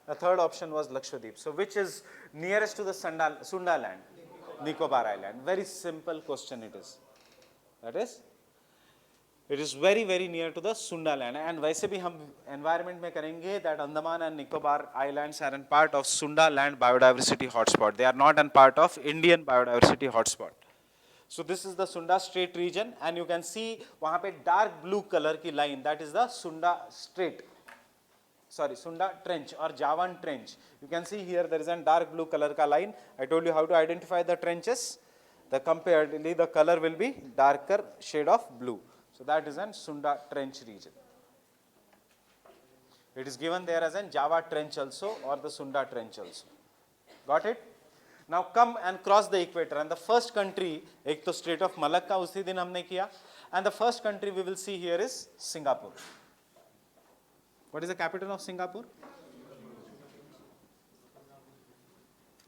The third option was Lakshadweep. So which is nearest to the Sunda land? Nicobar Island. Very simple question it is. That is, it is very very near to the Sunda land. And वैसे भी हम environment में करेंगे that Andaman and Nicobar Islands are a part of Sunda land biodiversity hotspot. They are not a part of Indian biodiversity hotspot. So this is the Sunda Strait region and you can see वहाँ पे dark blue color की line, that is the Sunda Strait. Sorry, Sunda Trench or Javan Trench. You can see here there is a dark blue color ka line. I told you how to identify the trenches. The comparatively the color will be darker shade of blue. So that is an Sunda Trench region. It is given there as an Java Trench also or the Sunda Trench also. Got it? Now come and cross the equator and the first country, एक तो Strait of Malacca उसी दिन हमने किया, and the first country we will see here is Singapore. What is the capital of Singapore?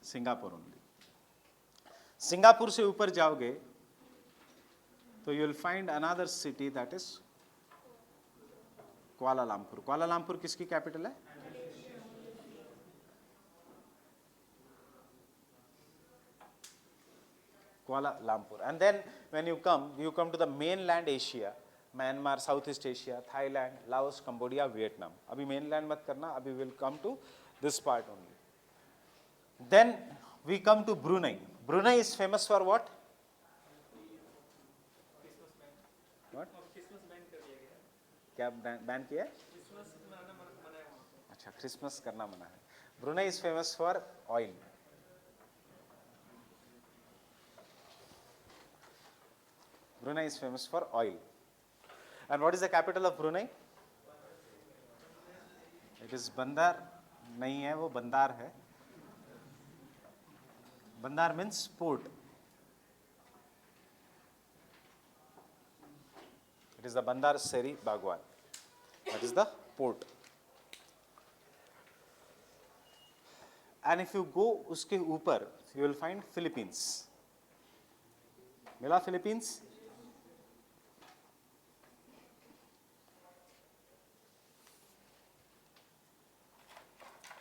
Singapore only. Singapore से ऊपर जाओगे तो you will find another city that is Kuala Lumpur. Kuala Lumpur किसकी capital है? Kuala Lumpur. And then when you come to the mainland Asia, Myanmar, Southeast Asia, Thailand, Laos, Cambodia, Vietnam. अभी mainland मत करना, अभी will come to this part only. Then we come to Brunei. Brunei is famous for what? What? क्या ban किया है? अच्छा Christmas करना मना है. Brunei is famous for oil. Brunei is famous for oil. And what is the capital of Brunei? It is Bandar. नहीं है, वो बंदार है. Bandar means port. It is the Bandar Seri Bagwan. That is the port. And if you go उसके ऊपर, you will find Philippines. मिला Philippines?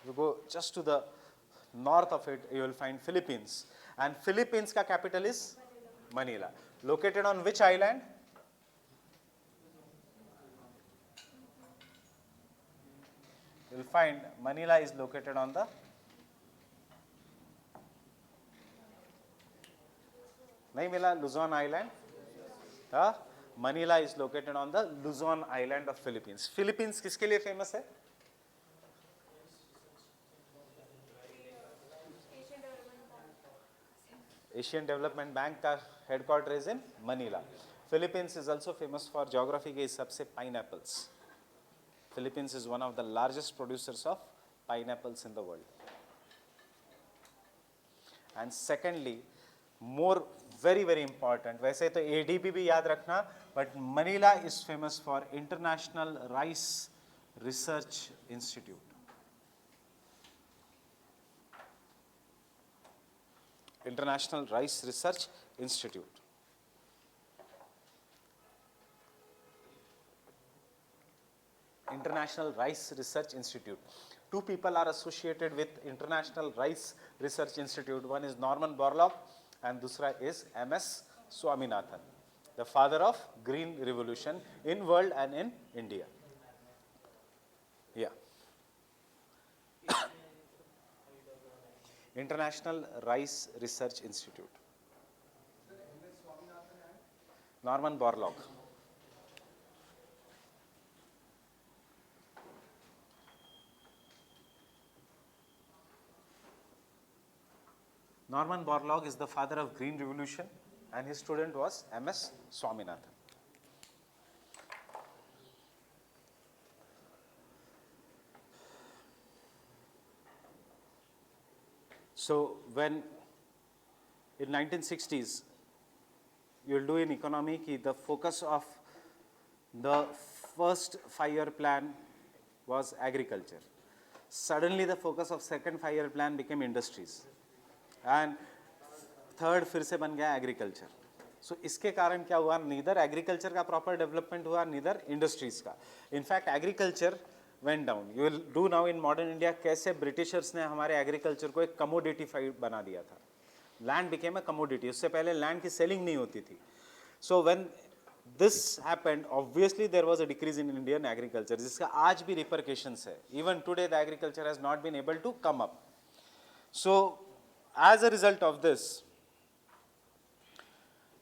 You go just to the north of it, you will find Philippines. And Philippines ka capital is Manila. Located on which island? You will find Manila is located on the नहीं मिला Luzon Island. Manila is located on the Luzon Island of Philippines. Philippines किसके लिए famous है? Asian Development Bank का headquarter is in Manila. Philippines is also famous for geography के हिसाब से pineapples. Philippines is one of the largest producers of pineapples in the world. And secondly, more very very important, वैसे तो ADB भी याद रखना, but Manila is famous for International Rice Research Institute. International Rice Research Institute. International Rice Research Institute. Two people are associated with International Rice Research Institute. One is Norman Borlaug and dusra is MS Swaminathan, the father of Green Revolution in world and in India. Yeah. International Rice Research Institute. Norman Borlaug. Norman Borlaug is the father of Green Revolution and his student was MS Swaminathan. So when in 1960s you will do in economy ki the focus of the first 5-year plan was agriculture. Suddenly the focus of second 5-year plan became industries. And third फिर से बन गया agriculture. So इसके कारण क्या हुआ? Neither agriculture का proper development हुआ, neither industries का. In fact, agriculture went down. You will do now in modern India कैसे Britishers ने हमारे agriculture को एक commodified बना दिया था. Land became a commodity. उससे पहले land की selling नहीं होती थी. So when this happened, obviously there was a decrease in Indian agriculture. जिसका आज भी repercussions है. Even today the agriculture has not been able to come up. So as a result of this,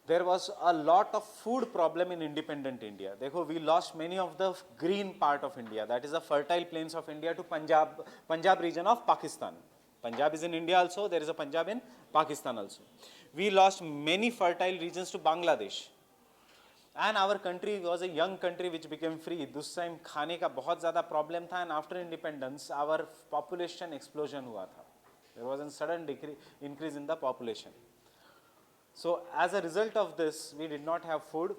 there was a lot of food problem in independent India. देखो, we lost many of the green part of India, that is the fertile plains of India, to Punjab region of Pakistan. Punjab is in India also, there is a Punjab in Pakistan also. We lost many fertile regions to Bangladesh. And our country was a young country which became free. This time खाने का बहुत ज़्यादा problem था, and after independence our population explosion हुआ था. There was a sudden increase in the population. So as a result of this, we did not have food.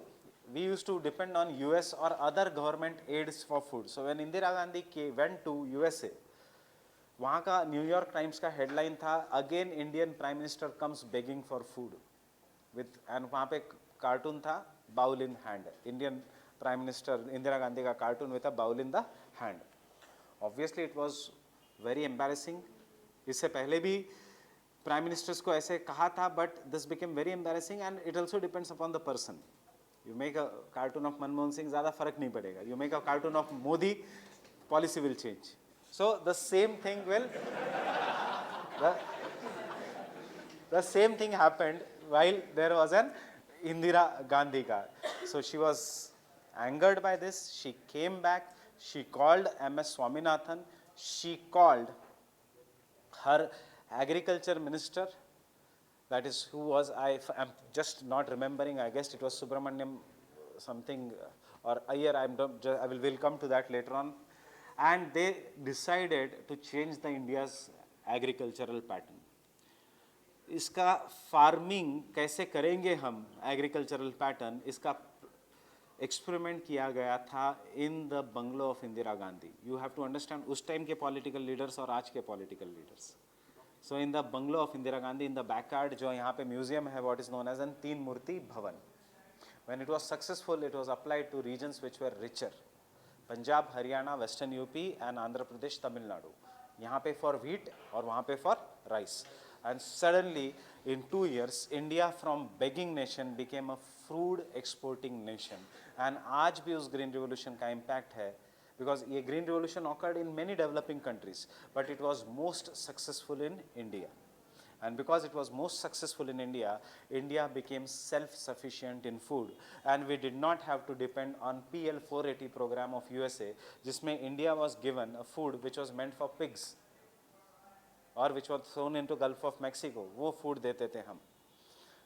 We used to depend on US or other government aids for food. So when Indira Gandhi went to USA, वहाँ का New York Times का headline था, again Indian Prime Minister comes begging for food. And वहाँ पे cartoon था, bowl in hand. Indian Prime Minister Indira Gandhi का cartoon with a bowl in the hand. Obviously it was very embarrassing. इससे पहले भी prime ministers को ऐसे कहा था, but this became very embarrassing and it also depends upon the person. You make a cartoon of Manmohan Singh, ज़्यादा फर्क नहीं पड़ेगा. You make a cartoon of Modi, policy will change. So the same thing will the same thing happened while there was an Indira Gandhi ka. So she was angered by this. She came back. She called MS Swaminathan. she called her agriculture minister, that is who was, am just not remembering, I guess it was Subramaniam something or Iyer, I will come to that later on. And they decided to change the India's agricultural pattern. इसका farming कैसे करेंगे हम agricultural pattern, इसका experiment किया गया था in the bungalow of Indira Gandhi. You have to understand उस time के पॉलिटिकल लीडर्स और आज के political leaders. So in the bungalow of Indira Gandhi in the backyard जो यहाँ पे म्यूजियम है, what is known as an Teen Murti Bhavan. When it was successful it was applied to regions which were richer, Punjab, Haryana, western UP and Andhra Pradesh, Tamil Nadu. यहाँ पे for wheat और वहाँ पे for rice. And suddenly in 2 years India from begging nation became a food exporting nation. And आज भी उस green revolution का impact है, because ये green revolution occurred in many developing countries but it was most successful in India. And because it was most successful in India, India became self-sufficient in food and we did not have to depend on PL 480 program of USA जिसमें India was given a food which was meant for pigs और which was thrown into Gulf of Mexico. वो food देते थे हम,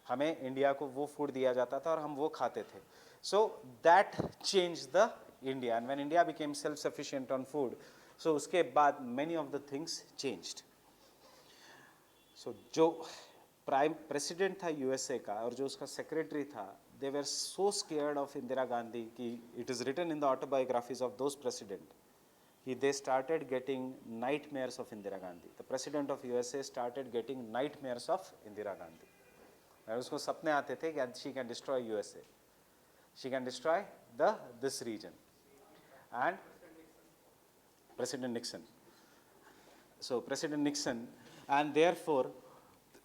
हमें India को वो food दिया जाता था और हम वो खाते थे. So that change the India and when India became self sufficient on food, so उसके बाद many of the things changed. So जो प्राइम प्रेसिडेंट था यूएसए का और जो उसका सेक्रेटरी था, they were so scared of Indira Gandhi कि it is written in the autobiographies of those president. They started getting nightmares of Indira Gandhi. The president of USA started getting nightmares of Indira Gandhi. और उसको सपने आते थे कि she can destroy USA, she can destroy this region. And President Nixon. So President Nixon, and therefore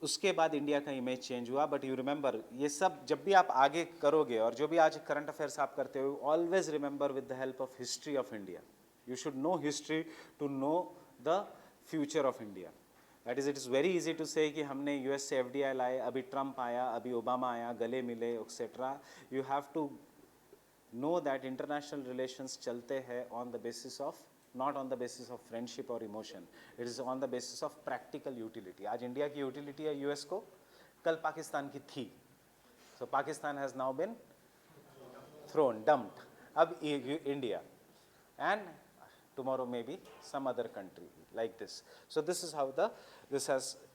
उसके बाद India का image change हुआ. बट यू रिमेंबर, ये सब जब भी आप आगे करोगे और जो भी आज करंट अफेयर्स आप करते हो, always remember with the help of history of India. You should know history to know the future of India. That is, it is very easy to say कि हमने US से FDI लाए, अभी Trump आया, अभी ओबामा आया, गले मिले, etc. You have to know that international relations चलते हैं on the basis of, not on the basis of friendship or emotion. It is on the basis of practical utility. आज इंडिया की utility है US को, कल पाकिस्तान की थी. So Pakistan has now been thrown, dumped. अब India. And tomorrow maybe some other country like this. So this is how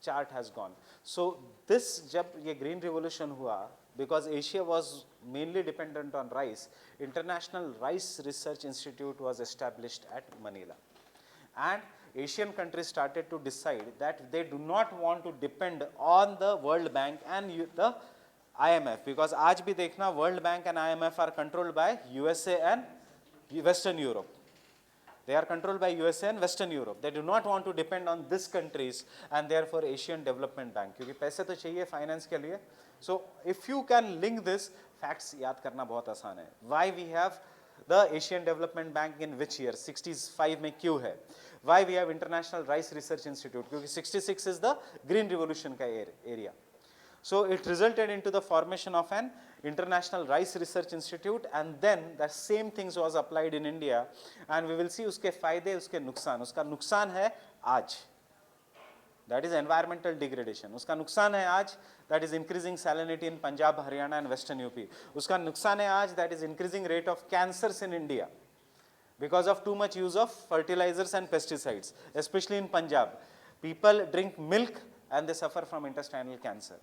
chart has gone. So this जब ये green revolution हुआ, because Asia was mainly dependent on rice, International Rice Research Institute was established at Manila. And Asian countries started to decide that they do not want to depend on the World Bank and the IMF, because आज भी देखना World Bank and IMF are controlled by USA and Western Europe. They are controlled by USA and Western Europe. They do not want to depend on these countries and therefore Asian Development Bank. क्योंकि पैसे तो चाहिए finance के लिए. So if you can link this, facts याद करना बहुत आसान है. Why we have the Asian Development Bank in which year? 65 में क्यों है? Why we have International Rice Research Institute? क्योंकि 66 is the Green Revolution का area. So it resulted into the formation of an International Rice Research Institute, and then the same things was applied in India, and we will see उसके फायदे उसके नुकसान. उसका नुकसान है आज, that is environmental degradation. उसका नुकसान है आज, that is increasing salinity in Punjab, Haryana and Western UP. उसका नुकसान है आज, that is increasing rate of cancers in India because of too much use of fertilizers and pesticides, especially in Punjab. People drink milk and they suffer from intestinal cancer.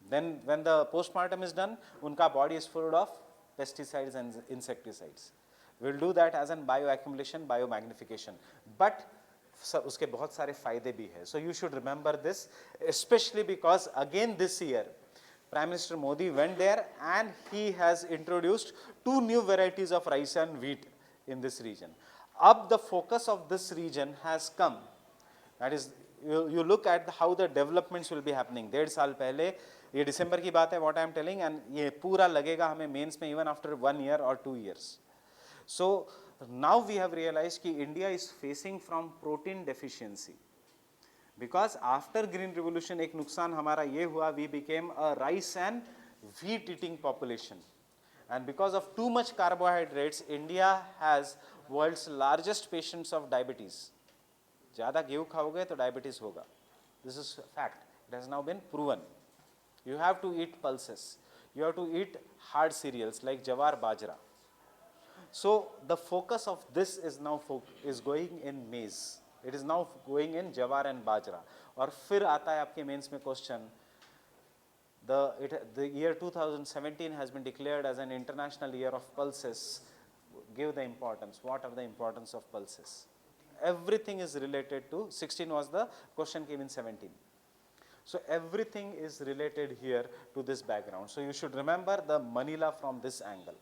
Then when the postmortem is done, उनका body is full of pesticides and insecticides. We'll do that as an bioaccumulation, biomagnification. But उसके बहुत सारे फायदे भी हैं. So you should remember this, especially because again this year, Prime Minister Modi went there and he has introduced 2 new varieties of rice and wheat in this region. अब the focus of this region has come. That is, you look at how the developments will be happening. 1.5 साल पहले, ये दिसंबर की बात है, what I am telling, and ये पूरा लगेगा हमें मेंस में even after 1 year or 2 years. So now we have realized कि India is facing from protein deficiency, because after green revolution एक नुकसान हमारा ये हुआ, we became a rice and wheat eating population, and because of too much carbohydrates, India has world's largest patients of diabetes. ज़्यादा गेहूँ खाओगे तो diabetes होगा. This is fact. It has now been proven. You have to eat pulses. You have to eat hard cereals like jawar, bajra. So the focus of this is now is going in maize. It is now going in jawar and bajra. और फिर आता है आपके mains में question. The year 2017 has been declared as an international year of pulses. Give the importance. What are the importance of pulses? Everything is related to 16 was the question came in 17. So everything is related here to this background. So you should remember the Manila from this angle.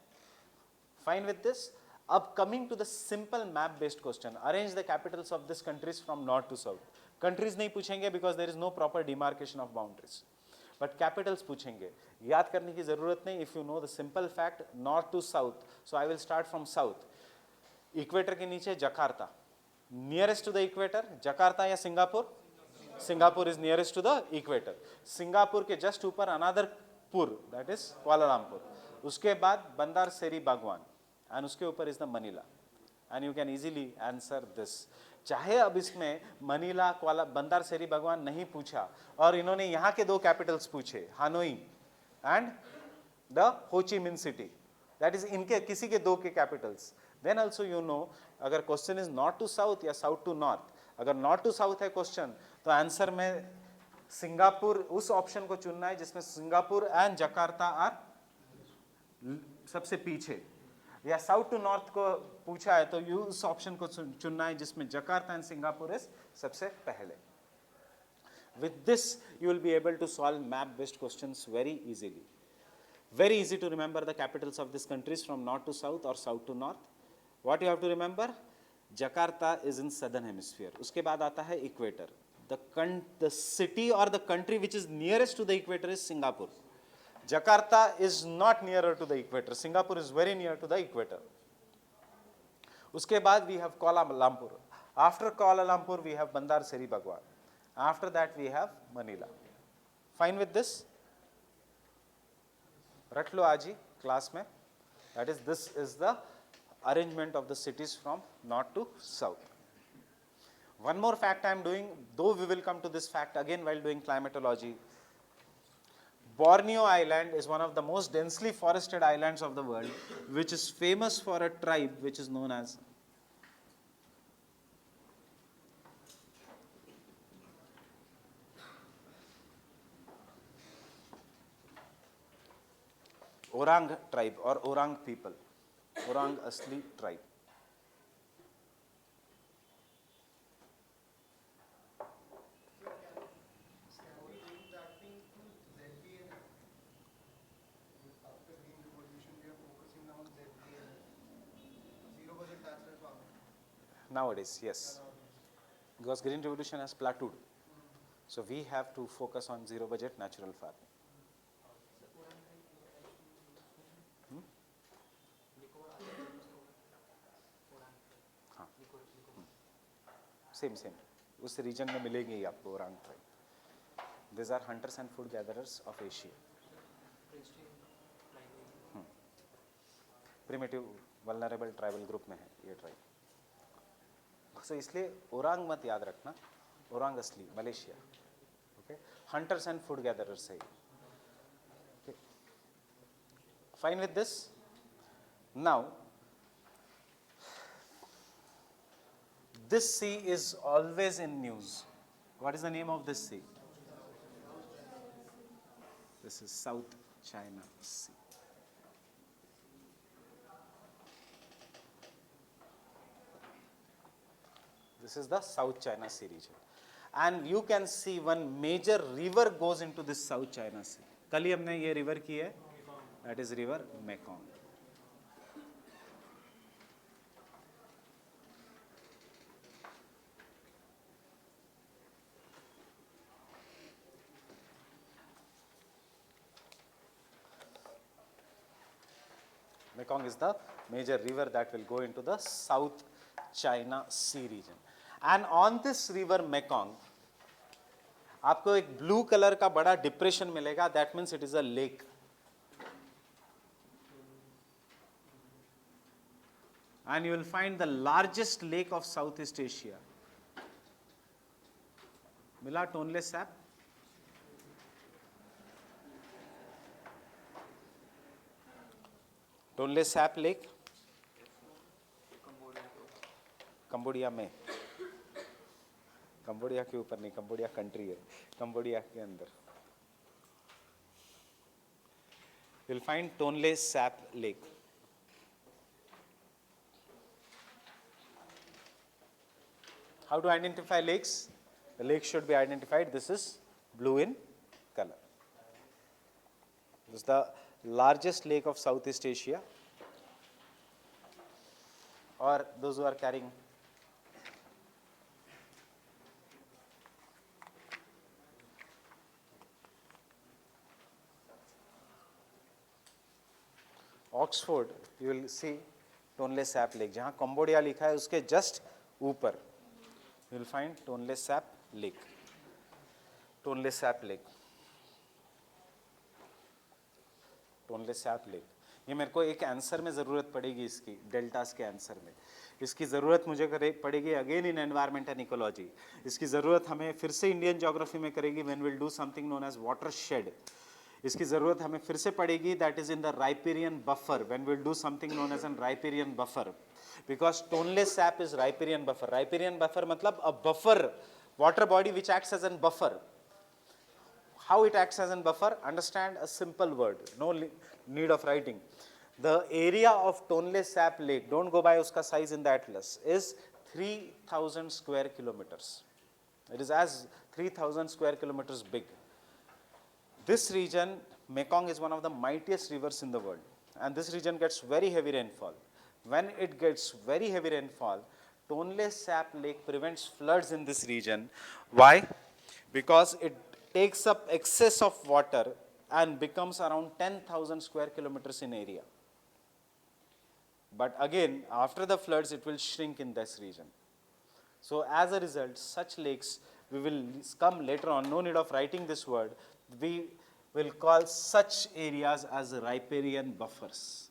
Fine with this? Up coming to the simple map based question. Arrange the capitals of these countries from north to south. Countries नहीं पूछेंगे because there is no proper demarcation of boundaries. But capitals पूछेंगे. याद करने की ज़रूरत नहीं. If you know the simple fact north to south. So I will start from south. Equator के नीचे Jakarta. Nearest to the equator, Jakarta या Singapore? Singapore is nearest to the equator. Singapore के just ऊपर another पुर, that is Kuala Lumpur. उसके बाद बंदर सेरी बागवान, and उसके ऊपर is the Manila. And you can easily answer this. चाहे अब इसमें मनीला, कुआला, बंदर सेरी बागवान नहीं पूछा और इन्होंने यहाँ के दो कैपिटल्स पूछे, हानोई and the हो ची मिन सिटी. That is इनके किसी के दो के capitals. Then also you know अगर question is north to south या साउथ टू नॉर्थ, अगर नॉर्थ टू साउथ है क्वेश्चन तो आंसर में सिंगापुर उस ऑप्शन को चुनना है जिसमें सिंगापुर एंड जकार्ता आर सबसे पीछे, या साउथ टू नॉर्थ को पूछा है तो यू उस ऑप्शन को चुनना है जिसमें जकार्ता एंड सिंगापुर इज सबसे पहले. With this you will be able to solve map based questions very easily. Very easy to remember the capitals of these countries from north to south or south to north. What you have to remember? Jakarta is in southern hemisphere. उसके बाद आता है equator. The city or the country which is nearest to the equator is Singapore. Jakarta is not nearer to the equator. Singapore is very near to the equator. उसके बाद we have Kuala Lumpur. After Kuala Lumpur we have Bandar Seri Begawan. After that we have Manila. Fine with this? रट लो आज ही class में. That is, this is the arrangement of the cities from north to south. One more fact I am doing, though we will come to this fact again while doing climatology. Borneo Island is one of the most densely forested islands of the world, which is famous for a tribe which is known as Orang tribe or Orang people, Orang Asli tribe. Nowadays, yes, because Green Revolution has plateaued, so we have to focus on zero budget natural farming. Same उस region में मिलेंगे ही आपको Orang tribe. This are hunters and food gatherers of Asia. Primitive vulnerable tribal group में है ये tribe. सो इसलिए ओरांग मत याद रखना, Orang Asli Malaysia. Okay, hunters and food gatherers है. Fine with this. Now this sea is always in news. What is the name of this sea? This is South China Sea. This is the South China Sea region. And you can see one major river goes into this South China Sea. कल ही हमने ये river की है. That is river Mekong. Mekong is the major river that will go into the South China Sea region. And on this river Mekong, आपको एक blue colour का बड़ा depression मिलेगा. That means it is a lake. And you will find the largest lake of Southeast Asia. मिला Tonle SAP? Tonle SAP lake Cambodia में, Cambodia के ऊपर नहीं, कंबोडिया कंट्री है, कंबोडिया के अंदर. You'll find Tonle Sap Lake. How to identify lakes? The lake should be identified. This is blue in color. This is the largest lake of Southeast Asia. Or those who are carrying Oxford, you will see Tonle SAP lake. जहाँ Cambodia लिखा है उसके just ऊपर you will find Tonle SAP lake. Tonle SAP lake, Tonle SAP lake. ये मेरे को एक answer में ज़रूरत पड़ेगी इसकी, डेल्टास के आंसर में. इसकी ज़रूरत मुझे पड़ेगी again in environment and ecology. इसकी ज़रूरत हमें फिर से इंडियन ज्योग्राफी में करेगी when will do something known as water shed. इसकी ज़रूरत हमें फिर से पड़ेगी that is in the riparian buffer when will do something known as an riparian buffer, because Tonle Sap is riparian buffer. Riparian buffer मतलब a buffer water body which acts as an buffer. How it acts as a buffer? Understand a simple word, no need of writing. The area of Tonle Sap Lake, don't go by uska size in the atlas, is 3,000 square kilometers. It is as 3,000 square kilometers big. This region, Mekong is one of the mightiest rivers in the world, and this region gets very heavy rainfall. When it gets very heavy rainfall, Tonle Sap Lake prevents floods in this region. Why? Because it takes up excess of water and becomes around 10,000 square kilometers in area. But again, after the floods, it will shrink in this region. So as a result, such lakes, we will come later on, no need of writing this word, we will call such areas as riparian buffers.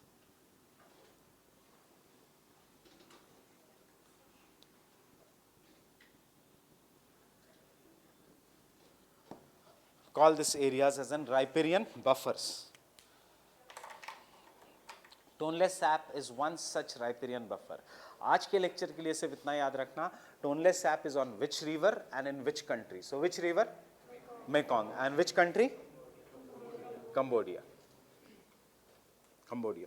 Call these areas as an riparian buffers. Tonle Sap is one such riparian buffer. आज के lecture के लिए सिर्फ इतना याद रखना, Tonle Sap is on which river and in which country. So which river? Mekong. And which country? Cambodia. Cambodia.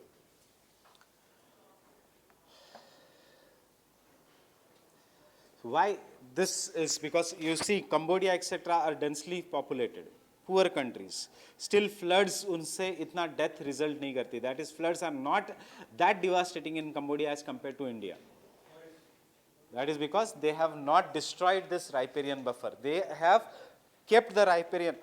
Why this is because you see Cambodia etc. are densely populated, poor countries. Still floods उनसे इतना death result नहीं करती. That is, floods are not that devastating in Cambodia as compared to India. That is because they have not destroyed this riparian buffer. They have kept the riparian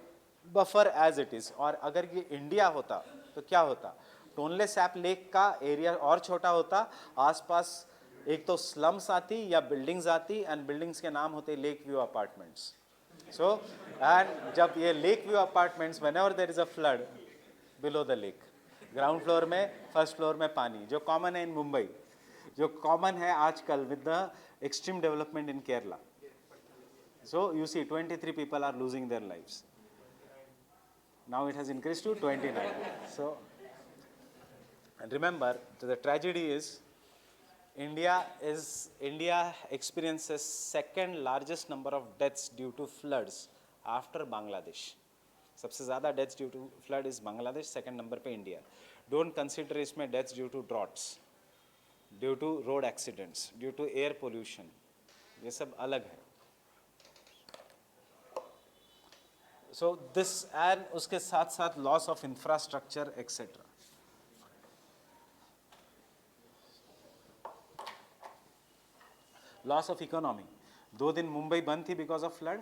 buffer as it is. और अगर ये India होता तो क्या होता? Tonle SAP lake का area और छोटा होता, आसपास एक तो स्लम्स आती या बिल्डिंग्स आती, एंड बिल्डिंग्स के नाम होते lake view apartments. So and जब ये lake view apartments, whenever there is a flood below the lake, ground floor में, फर्स्ट फ्लोर में पानी, जो कॉमन है इन मुंबई, जो कॉमन है आजकल with the extreme development in Kerala. So you see 23 people are losing their lives. Now it has increased to 29. So and remember, the tragedy is India experiences second largest number of deaths due to floods after Bangladesh. सबसे ज़्यादा deaths due to flood is Bangladesh, second number पे India. Don't consider इसमें deaths due to droughts, due to road accidents, due to air pollution. ये सब अलग है. So this and उसके साथ साथ loss of infrastructure etc. Loss of economy. 2 दिन मुंबई बंद थी बिकॉज ऑफ फ्लड.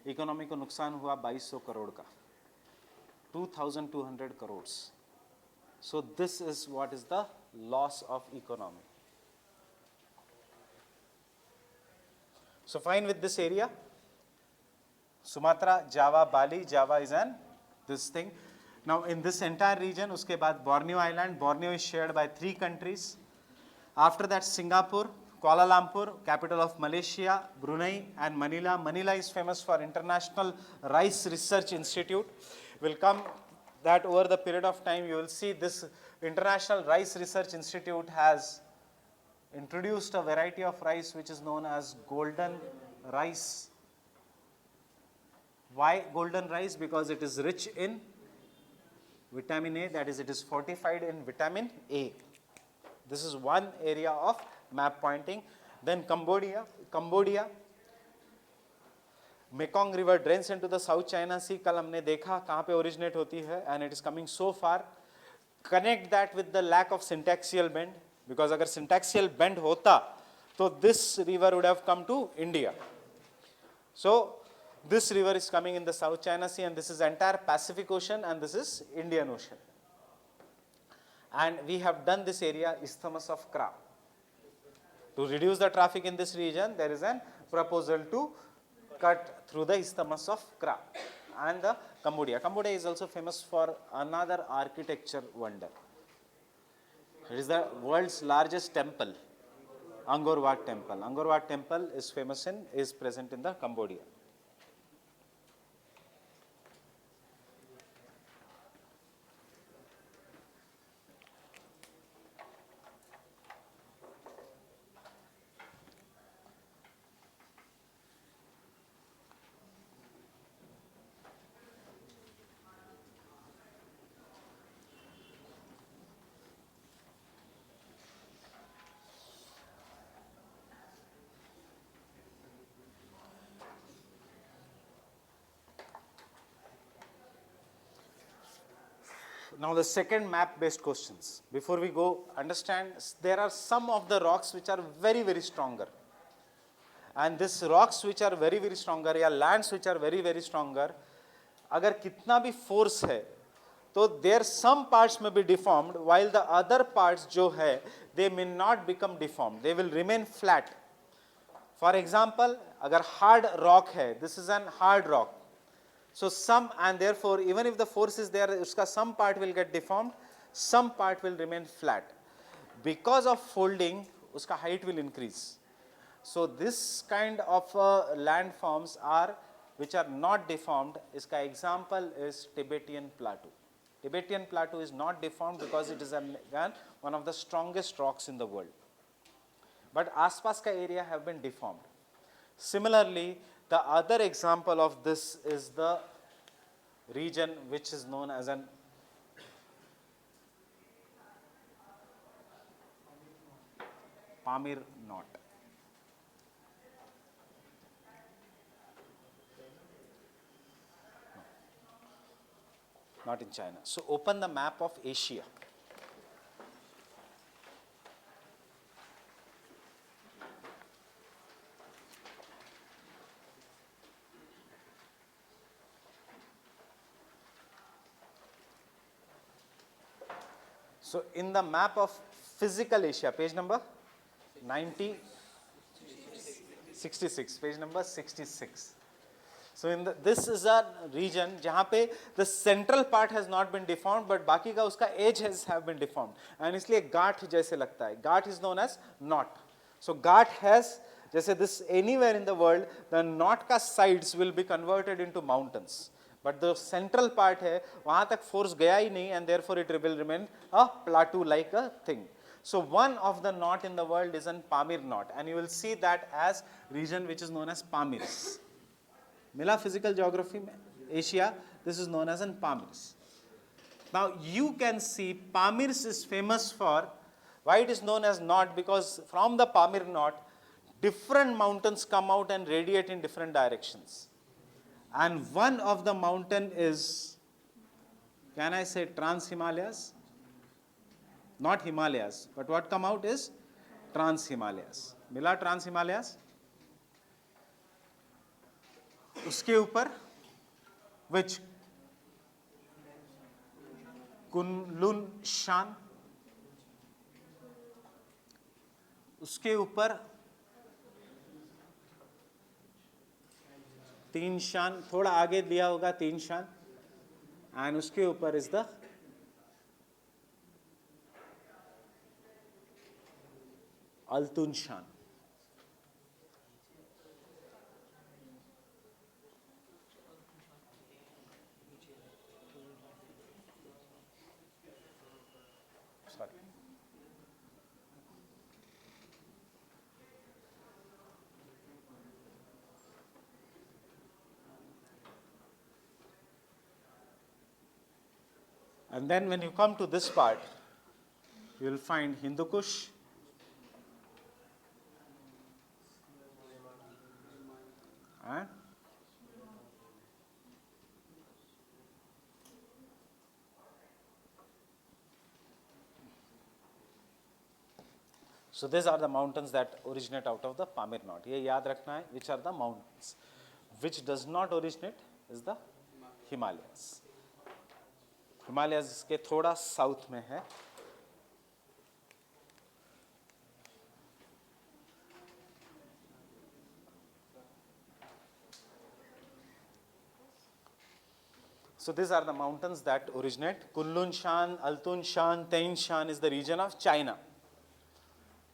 इकोनॉमी को नुकसान हुआ 2200 करोड़ का, 2200 करोड़. सो this is what is the loss of economy. So fine with this area, Sumatra, Java, Bali. Java is an this thing. Now in this entire reason, उसके बाद Borneo island. Borneo is shared by 3 countries. After that Singapore, Kuala Lumpur, capital of Malaysia, Brunei, and Manila. Manila is famous for International Rice Research Institute. Will come that over the period of time you will see this International Rice Research Institute has introduced a variety of rice which is known as golden rice. Why golden rice? Because it is rich in vitamin A, that is, it is fortified in vitamin A. This is one area of map pointing. Then Cambodia. Mekong River drains into the South China Sea. कल हमने देखा कहाँ पे originate होती है, and it is coming so far. Connect that with the lack of syntaxial bend, because अगर syntaxial bend होता तो this river would have come to India. So this river is coming in the South China Sea, and this is entire Pacific Ocean, and this is Indian Ocean. And we have done this area Isthmus of Kra. To reduce the traffic in this region, there is a proposal to cut through the Isthmus of Kra. And the Cambodia. Cambodia is also famous for another architecture wonder. It is the world's largest temple, Angkor Wat Temple. Angkor Wat Temple is present in the Cambodia. Now the second map based questions. Before we go, understand there are some of the rocks which are very, very stronger. And these rocks which are very, very stronger, या lands which are very, very stronger, अगर कितना भी force है, तो there some parts may be deformed, while the other parts जो है, they may not become deformed. They will remain flat. For example, अगर hard rock है, this is an hard rock. So some, and therefore even if the force is there, uska some part will get deformed, some part will remain flat. Because of folding, uska height will increase. So this kind of landforms are which are not deformed. Iska example is Tibetan Plateau. Tibetan Plateau is not deformed because it is again one of the strongest rocks in the world. But आसपास का area have been deformed. Similarly, the other example of this is the region which is known as an Pamir Knot. Not in China. So open the map of Asia. So in the map of physical Asia, page number 66, page number 66. So in this is a region जहाँ पे the central part has not been deformed, but बाकी का उसका edges have been deformed, and इसलिए गांठ जैसे लगता है. गांठ is known as knot. So गांठ has, जैसे this anywhere in the world, the knot का sides will be converted into mountains. But the central part है, वहाँ तक force गया ही नहीं, and therefore it will remain a plateau like a thing. So one of the knot in the world is an Pamir knot, and you will see that as region which is known as Pamirs. मिला physical geography में Asia, this is known as an Pamirs. Now you can see Pamirs is famous for, why it is known as knot, because from the Pamir knot, different mountains come out and radiate in different directions. And one of the mountain is, can I say Trans-Himalayas? Not Himalayas, but what come out is Trans-Himalayas. मिला Trans-Himalayas? उसके ऊपर which? Kunlun शान. उसके ऊपर तीन शान, थोड़ा आगे दिया होगा तीन शान, एंड उसके ऊपर इज द अल्तुन शान. And then when you come to this part, you will find Hindu Kush, and so these are the mountains that originate out of the Pamir Knot. ये याद रखना है, which are the mountains. Which does not originate is the Himalayas. Himalayas के थोड़ा south में है. So these are the mountains that originate. Kunlun Shan, Altun Shan, Tain Shan is the region of China.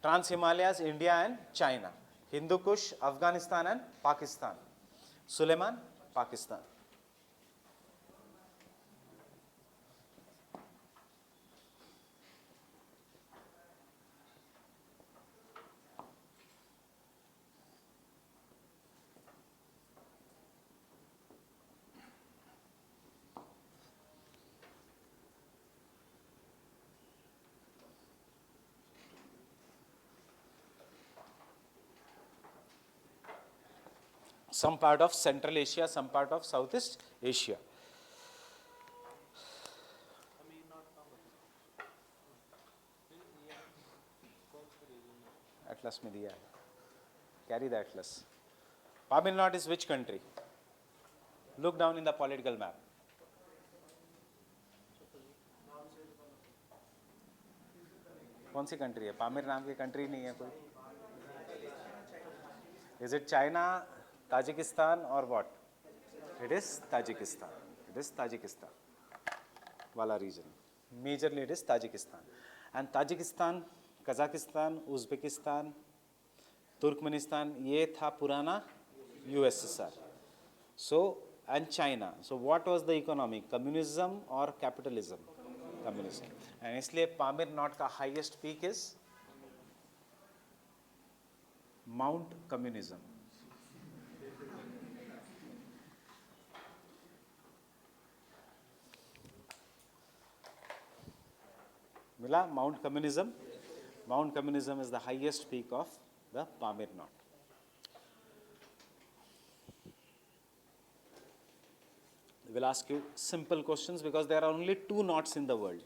Trans-Himalayas, India and China. Hindu Kush, Afghanistan and Pakistan. Suleiman, Pakistan. Some part of Central Asia, some part of Southeast Asia. Atlas में दिया है. Carry the atlas. Pamir Knot is which country? Look down in the political map. कौन सी country है? Pamir नाम की country नहीं है कोई. Is it China, Tajikistan or what? It is Tajikistan. It is Tajikistan. Wala region. Majorly it is Tajikistan. And Tajikistan, Kazakhstan, Uzbekistan, Turkmenistan, ये था पुराना USSR. So, and China. So what was the economy? Communism or capitalism? Communism. And इसलिए Pamir Knot का highest peak is Mount Communism. Mila, Mount Communism. Mount Communism is the highest peak of the Pamir Knot. We will ask you simple questions because there are only 2 knots in the world.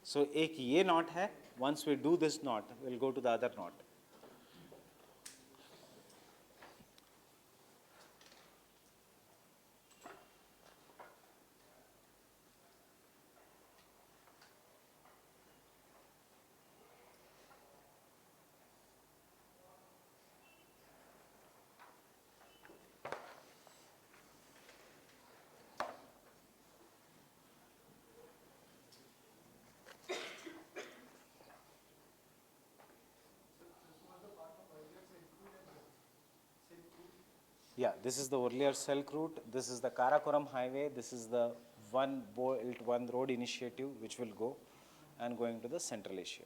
So, एक ये knot है. Once we do this knot, we will go to the other knot. Yeah, this is the earlier Silk Route. This is the Karakoram Highway. This is the One Road initiative which will go and going to the Central Asia.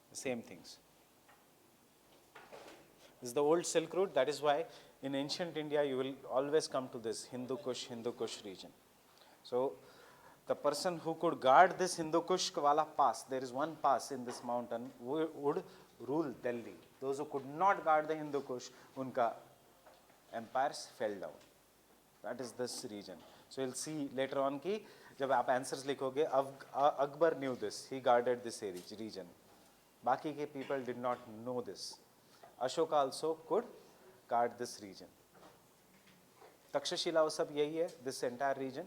The same things. This is the old Silk Route. That is why in ancient India you will always come to this Hindu Kush region. So the person who could guard this Hindu Kush wala pass, there is one pass in this mountain, would rule Delhi. Those who could not guard the Hindu Kush, unka empires fell down. That is this region. So you'll see later on कि जब आप answers लिखोगे, Akbar knew this. He guarded this region. बाकी के people did not know this. Ashoka also could guard this region. Takshashila वो सब यही है. This entire region.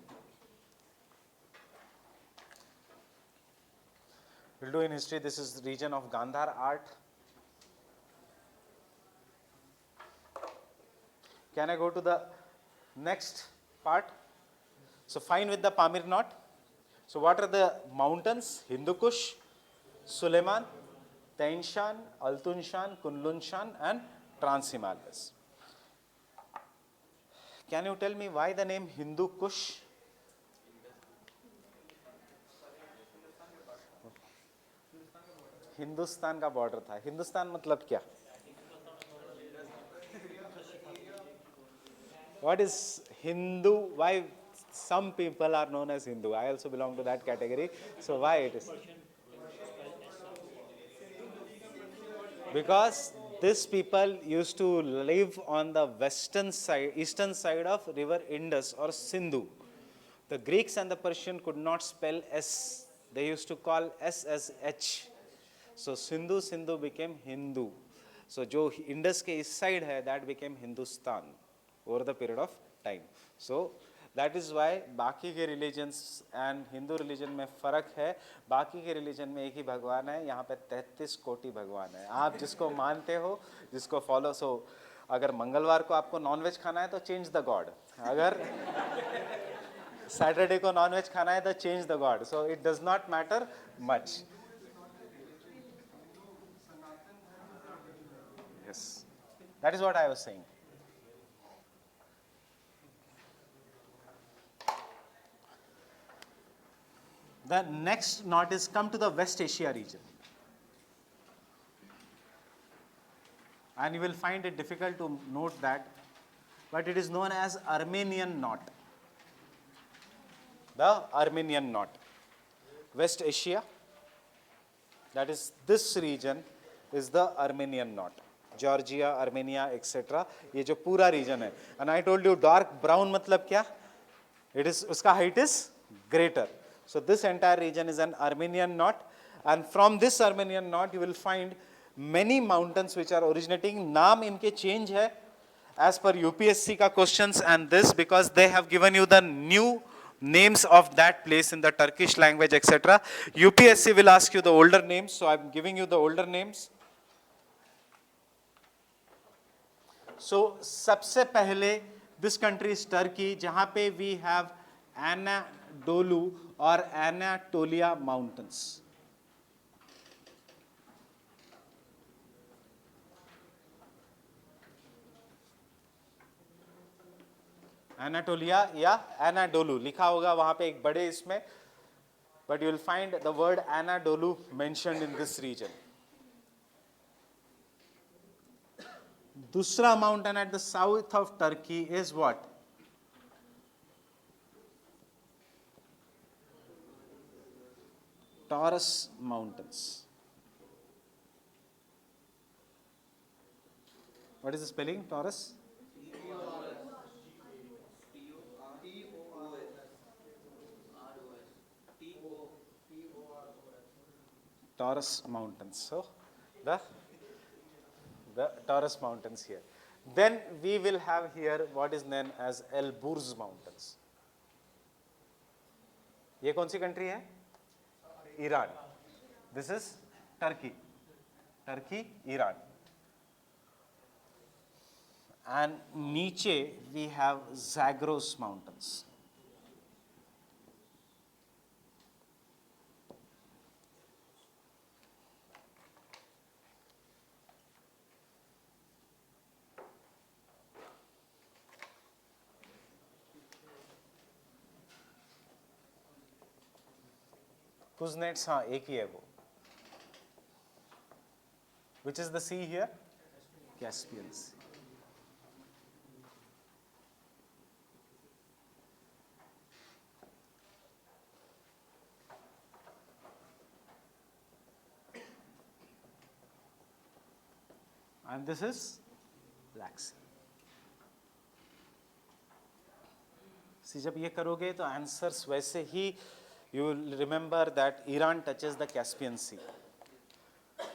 We'll do in history. This is the region of Gandhar art. Can I go to the next part? So fine with the Pamir Knot. So what are the mountains? Hindu Kush, Suleiman, Tain Shan, Altun Shan, Kunlun Shan and Trans-Himalayas. Can you tell me why the name Hindu Kush? Hindustan का border था. हिंदुस्तान मतलब क्या? What is Hindu? Why some people are known as Hindu. I also belong to that category. So why it is? Because these people used to live on the western side, eastern side of river Indus or Sindhu. The Greeks and the Persian could not spell S. They used to call S as H. So Sindhu became Hindu. So जो Indus के इस side है, that became Hindustan over the period of time. So that is why बाकी के religions and Hindu religion में फ़र्क है. बाकी के religion में एक ही भगवान है, यहाँ पे 33 कोटि भगवान है. आप जिसको मानते हो, जिसको follow, so अगर मंगलवार को आपको non-veg खाना है तो change the god. अगर Saturday को non-veg खाना है तो change the god. So it does not matter much. Yes, that is what I was saying. The next knot is come to the West Asia region. And you will find it difficult to note that, but it is known as Armenian knot. The Armenian knot. West Asia, that is this region, is the Armenian knot. Georgia, Armenia, etc. ये जो पूरा region है. And I told you dark brown मतलब क्या? It is, उसका height is greater. So this entire region is an Armenian knot, and from this Armenian knot you will find many mountains which are originating. नाम इनके change है as per UPSC का questions and this, because they have given you the new names of that place in the Turkish language, etc. UPSC will ask you the older names, so I am giving you the older names. So सबसे पहले this country is Turkey, जहाँ पे we have Anadolu or Anatolia mountains. Anatolia या Anadolu लिखा होगा वहाँ पे एक बड़े इसमें, but you will find the word Anadolu mentioned in this region. दूसरा mountain at the south of Turkey is what? Taurus mountains. What is the spelling? Taurus? Taurus mountains. So the Taurus mountains here. Then we will have here what is known as Elburz mountains. ये कौन सी country है? Iran. This is Turkey. Turkey, Iran. And नीचे we have Zagros mountains. Kuznets, हाँ एक ही है वो. Which is the sea here? Caspian Sea. And this is Black Sea. See, जब ये करोगे तो answers वैसे ही. You will remember that Iran touches the Caspian Sea.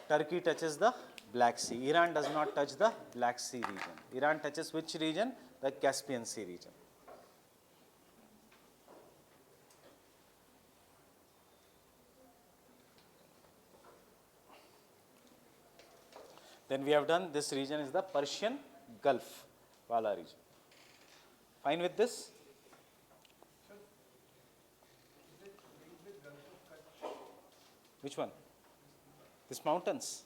Turkey touches the Black Sea. Iran does not touch the Black Sea region. Iran touches which region? The Caspian Sea region. Then we have done, this region is the Persian Gulf wala region. Fine with this? Which one? These mountains?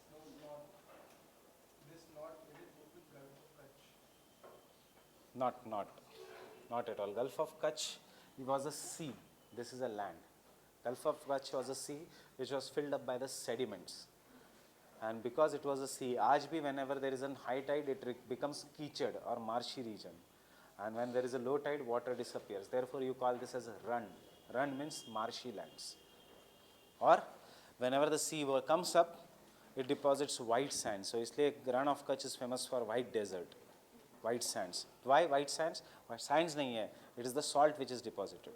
Not at all. Gulf of Kutch, it was a sea. This is a land. Gulf of Kutch was a sea which was filled up by the sediments. And because it was a sea, आज भी whenever there is a high tide, it becomes कीचड़ or marshy region. And when there is a low tide, water disappears. Therefore, you call this as a run. Run means marshy lands. Or whenever the sea comes up, it deposits white sand. So, इसलिए Ran of Kutch is famous for white desert, white sands. Why white sands? White sands नहीं है. It is the salt which is deposited.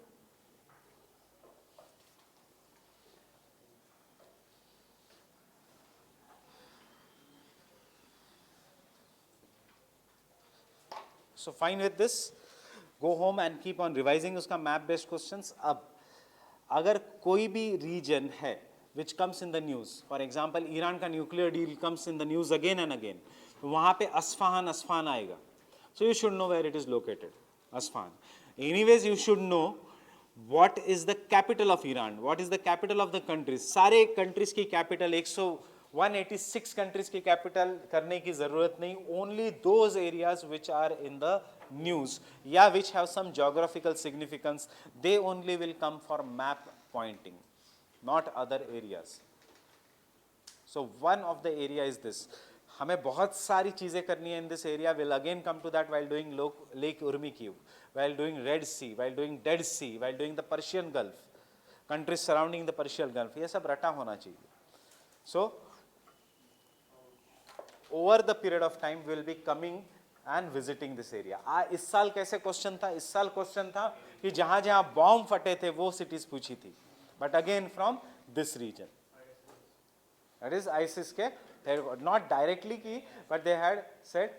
So fine with this, go home and keep on revising उसका map based questions. अब अगर कोई भी region है which comes in the news, for example Iran का nuclear deal comes in the news again and again, तो वहाँ पे अस्फहान आएगा. So you should know where it is located, Asfahan. Anyways, you should know what is the capital of Iran, what is the capital of the countries. सारे countries की capital 186 countries की capital करने की ज़रूरत नहीं. Only those areas which are in the news या which have some geographical significance, they only will come for map pointing, not other areas. So one of the area is this. हमें बहुत सारी चीज़ें करनी है in this area. We'll again come to that while doing Lake Urmi Cube, while doing Red Sea, while doing Dead Sea, while doing the Persian Gulf, countries surrounding the Persian Gulf. ये सब रटा होना चाहिए. So over the period of time we will be coming and visiting this area. इस साल कैसे question था? इस साल क्वेश्चन था कि जहाँ जहाँ बॉम्ब फटे थे वो सिटीज पूछी थी, but again from this region. That is ISIS के, not directly की, but they had said,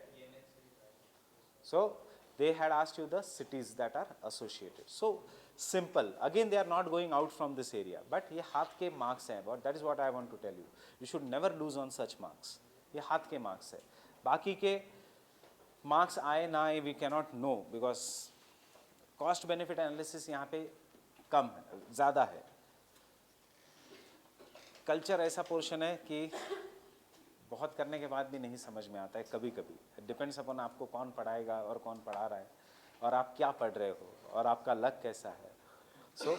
so they had asked you the cities that are associated. So simple. Again, they are not going out from this area, but ये हाथ के marks हैं. But that is what I want to tell you. You should never lose on such marks. ये हाथ के marks है. बाकी के marks आए ना आए we cannot know because cost benefit analysis यहाँ पे कम है, ज़्यादा है. कल्चर ऐसा पोर्शन है कि बहुत करने के बाद भी नहीं समझ में आता है कभी कभी. डिपेंड्स अपॉन आपको कौन पढ़ाएगा और कौन पढ़ा रहा है और आप क्या पढ़ रहे हो और आपका लक कैसा है. सो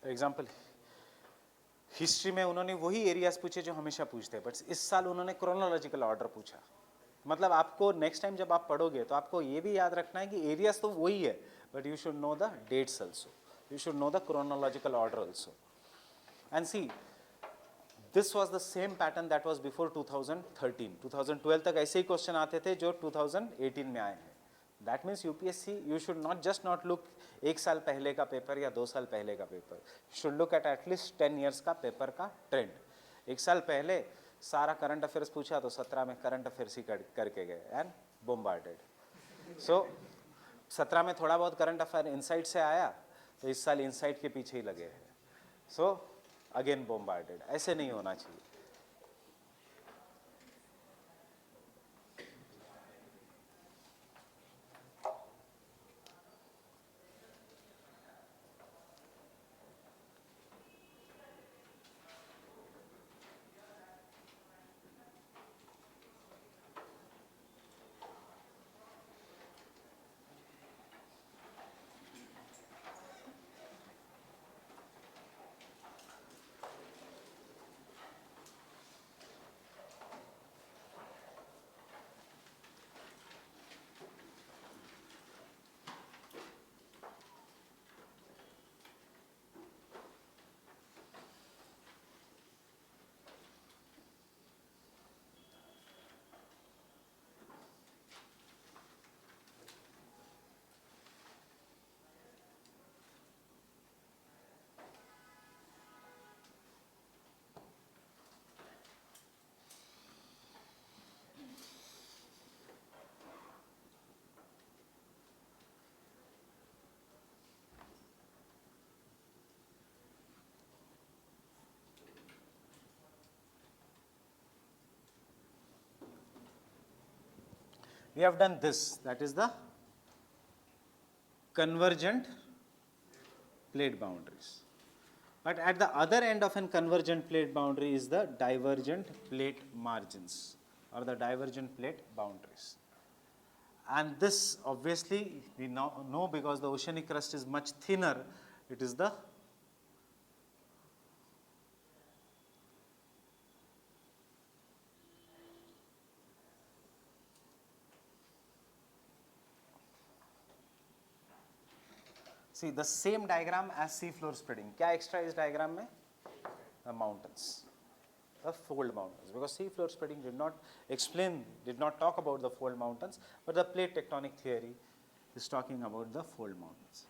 एग्जाम्पल हिस्ट्री में उन्होंने वही एरियाज पूछे जो हमेशा पूछते हैं, बट इस साल उन्होंने क्रोनोलॉजिकल ऑर्डर पूछा. मतलब आपको नेक्स्ट टाइम जब आप पढ़ोगे तो आपको ये भी याद रखना है कि एरियाज तो वही है, but you should know the dates also, you should know the chronological order also. And see this was the same pattern that was before 2013. 2012 तक ऐसे ही क्वेश्चन आते थे जो 2018 में आए हैं. That means UPSC you should not just not look एक साल पहले का पेपर या 2 साल पहले का paper, should look at least 10 years का पेपर का ट्रेंड. एक साल पहले सारा करंट अफेयर्स पूछा तो 17 में करंट अफेयर्स ही करके गए एंड बोम्बार्डेड. सो 17 में थोड़ा बहुत करंट अफेयर इनसाइट से आया तो इस साल इनसाइट के पीछे ही लगे हैं. So again bombarded. ऐसे नहीं होना चाहिए. We have done this, that is the convergent plate boundaries. But at the other end of an convergent plate boundary is the divergent plate margins. or the divergent plate boundaries. And this obviously we now know because the oceanic crust is much thinner, it is the see the same diagram as sea floor spreading. क्या extra is diagram में? The mountains, the fold mountains. Because sea floor spreading did not talk about the fold mountains, but the plate tectonic theory is talking about the fold mountains.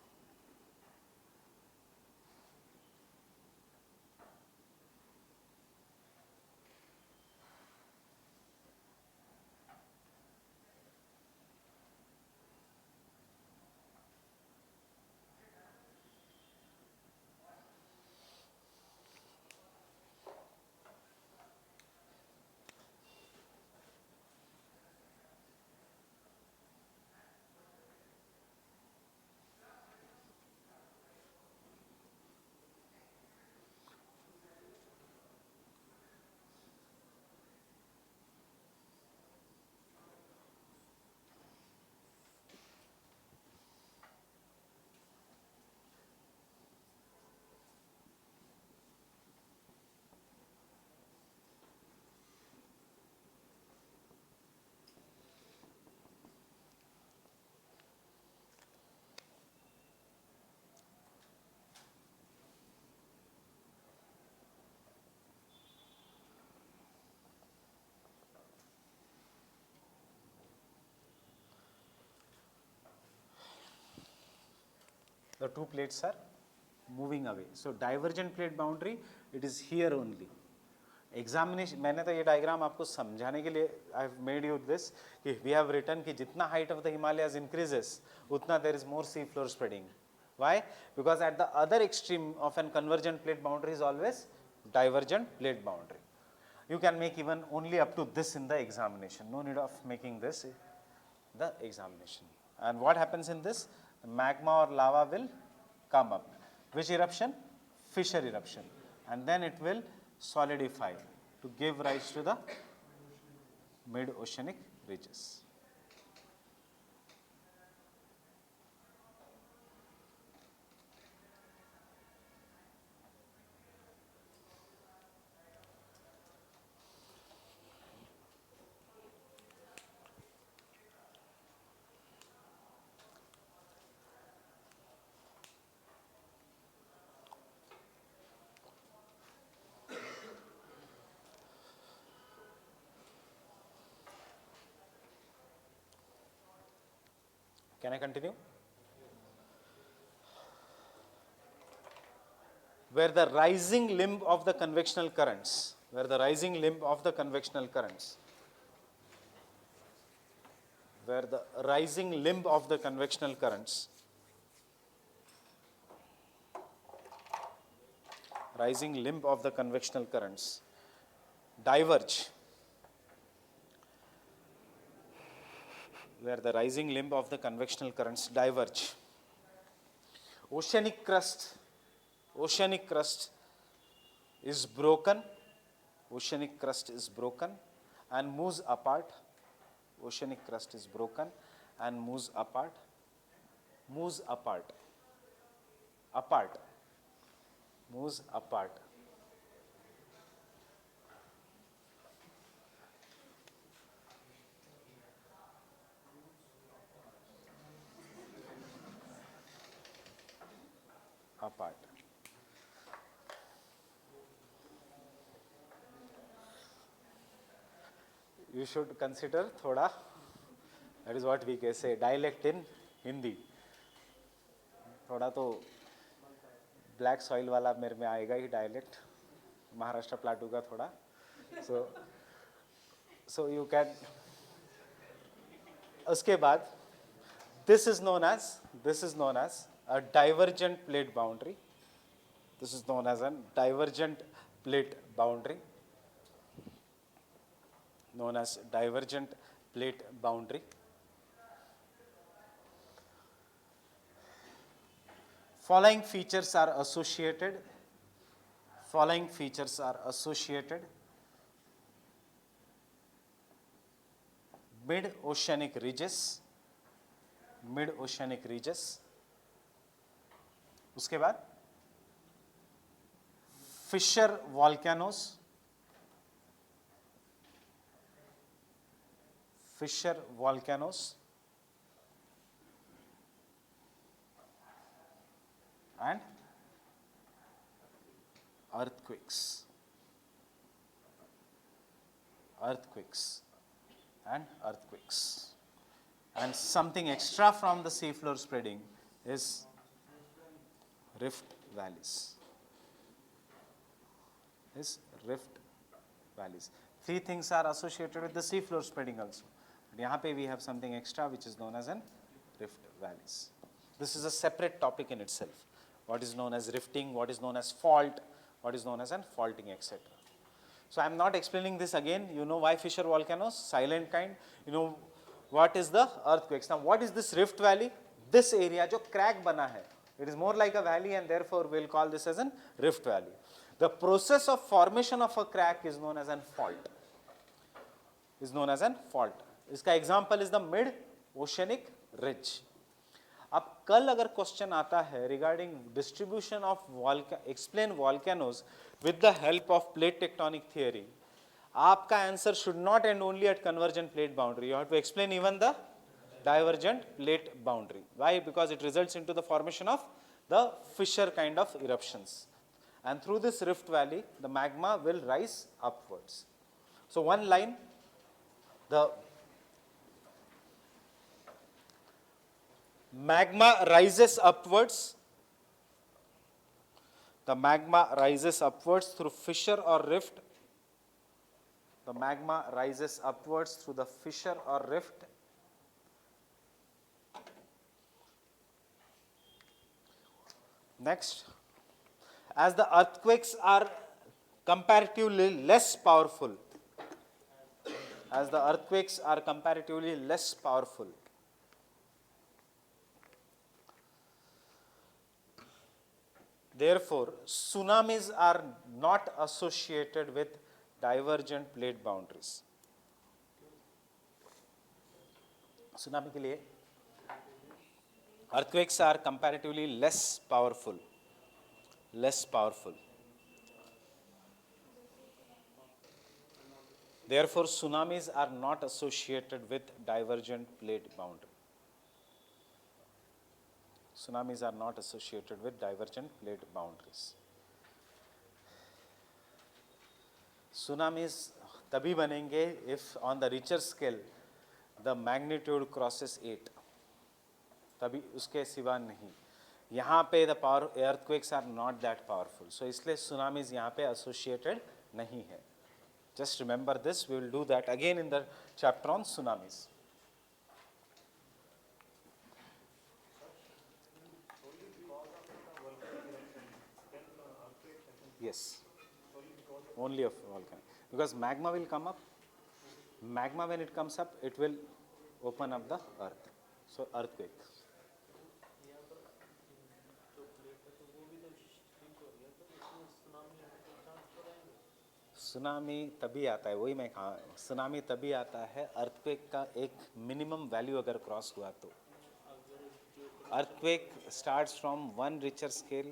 The two plates are moving away. So divergent plate boundary, it is here only. Examination, मैंने तो ये diagram आपको समझाने के लिए I have made you this कि we have written कि जितना height of the Himalayas increases, उतना there is more sea floor spreading. Why? Because at the other extreme of an convergent plate boundary is always divergent plate boundary. You can make even only up to this in the examination. No need of making this the examination. And what happens in this? The magma or lava will come up. Which eruption? Fissure eruption. And then it will solidify to give rise to the mid-oceanic ridges. Can I continue? Where the rising limb of the convectional currents, where the rising limb of the convectional currents, where the rising limb of the convectional currents, rising limb of the convectional currents diverge, where the rising limb of the convectional currents diverge. Oceanic crust is broken, oceanic crust is broken and moves apart. Oceanic crust is broken and moves apart, moves apart, apart, moves apart. Apart. You should consider thoda, that is what we can say, dialect in Hindi. थोड़ा तो black soil वाला मेरे में आएगा ही dialect, Maharashtra plateau का थोड़ा. So you can, उसके बाद this is known as a divergent plate boundary. This is known as a divergent plate boundary. Known as divergent plate boundary. Following features are associated. Following features are associated mid oceanic ridges, mid oceanic ridges, उसके बाद fissure volcanoes, fissure volcanoes, and earthquakes, earthquakes and earthquakes. And something extra from the seafloor spreading is rift valleys, is rift valleys. Three things are associated with the seafloor spreading also. But यहाँ पे we have something extra which is known as an rift valleys. This is a separate topic in itself. What is known as rifting, what is known as fault, what is known as an faulting, etc. So I am not explaining this again. You know why fissure volcanoes, silent kind. You know what is the earthquakes. Now what is this rift valley? This area जो crack बना है, it is more like a valley and therefore we will call this as an rift valley. The process of formation of a crack is known as an fault. Is known as an fault. इसका example is the mid oceanic ridge. अब कल अगर question आता है regarding distribution of explain volcanoes with the help of plate tectonic theory, आपका answer should not end only at convergent plate boundary. You have to explain even the divergent plate boundary. Why? Because it results into the formation of the fissure kind of eruptions, and through this rift valley the magma will rise upwards. So one line, the magma rises upwards, the magma rises upwards through fissure or rift, the magma rises upwards through the fissure or rift. Next, as the earthquakes are comparatively less powerful, as the earthquakes are comparatively less powerful, therefore tsunamis are not associated with divergent plate boundaries. Tsunami के लिए earthquakes are comparatively less powerful, less powerful. Therefore tsunamis are not associated with divergent plate boundary. Tsunamis are not associated with divergent plate boundaries. Tsunamis तभी बनेंगे if on the Richter scale the magnitude crosses 8. तभी उसके सिवा नहीं. यहाँ पे the power earthquakes are not that powerful. So इसलिए tsunamis यहाँ पे associated नहीं है. Just remember this. We will do that again in the chapter on tsunamis. Yes. Only of volcano. Because magma will come up. Magma when it comes up, it will open up the earth. So earthquake. Tsunami तभी आता है, वही मैं कहा, tsunami तभी आता है earthquake का एक मिनिमम वैल्यू अगर क्रॉस हुआ तो. Earthquake starts from 1 Richter scale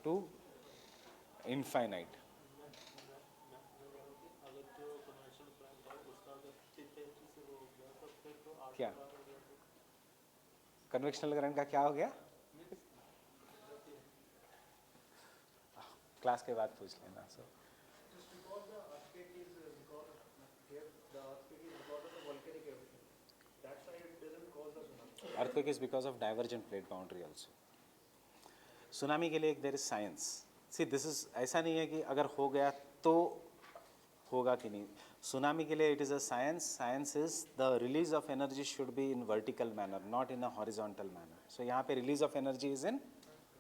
to infinite. क्या कन्वेक्शनल करंट का क्या हो गया? क्लास के बाद पूछ लेना. So earthquake is because of divergent plate boundary also. Tsunami के लिए एक there is science. See this is ऐसा नहीं है कि अगर हो गया तो होगा कि नहीं. सुनामी के लिए it is a science. Science is the release of energy should be in vertical manner, not in a horizontal manner. So यहाँ पे release of energy is in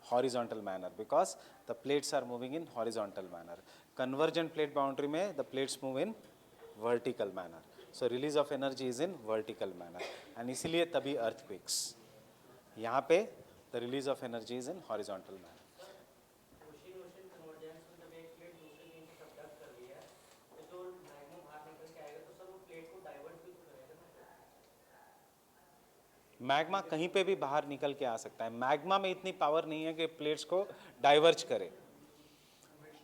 horizontal manner because the plates are moving in horizontal manner. Convergent plate boundary में the plates move in vertical manner. So release of energy is in vertical manner and इसीलिए तभी earthquakes. यहाँ पे the release of energy is in horizontal manner. Magma कहीं पे भी बाहर निकल के आ सकता है. मैग्मा में इतनी पावर नहीं है कि प्लेट्स को डाइवर्ज करे.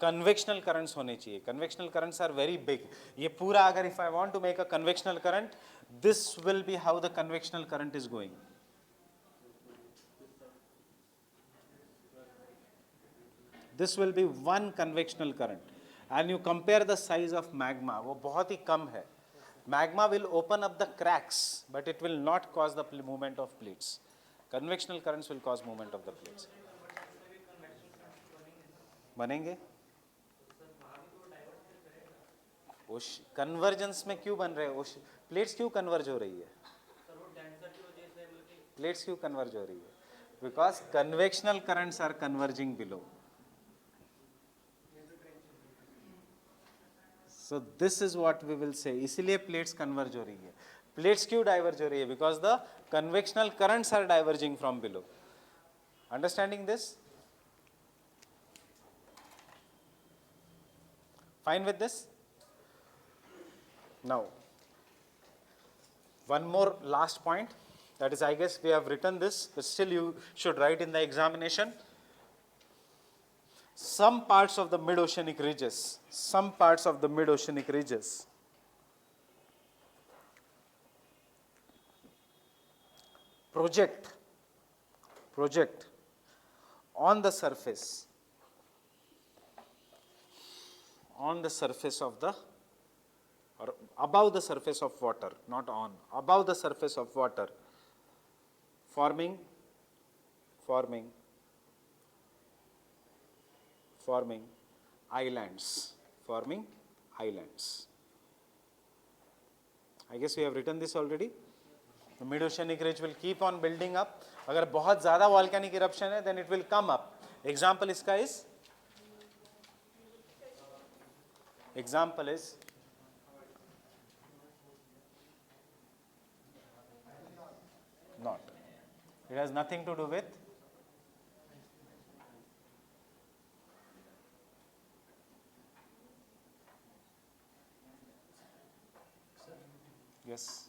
कन्वेक्शनल करंट्स होने चाहिए. Convectional currents are very big. ये पूरा अगर if I want to make a convectional current, this will be how the convectional current is going. This will be one convectional current and you compare the size of magma, वो बहुत ही कम है. Magma will open up the cracks but it will not cause the movement of plates. Convectional currents will cause movement of the plates. बनेंगे. Convergence में क्यों बन रहे हैं? प्लेट्स क्यों कन्वर्ज हो रही है? प्लेट्स क्यों कन्वर्ज हो रही है? Because convectional currents are converging below. So this is what we will say. इसीलिए प्लेट्स कन्वर्ज हो रही है. प्लेट्स क्यों डाइवर्ज हो रही है? Because the convectional currents are diverging from below. Understanding this? Fine with this? Now, one more last point, that is, I guess we have written this, but still you should write in the examination. Some parts of the mid-oceanic ridges, project on the surface of the, or above the surface of water, not on, above the surface of water, forming islands. I guess we have written this already. The mid-oceanic ridge will keep on building up. अगर बहुत ज़्यादा volcanic eruption है, then it will come up. Example इसका is not. It has nothing to do with yes.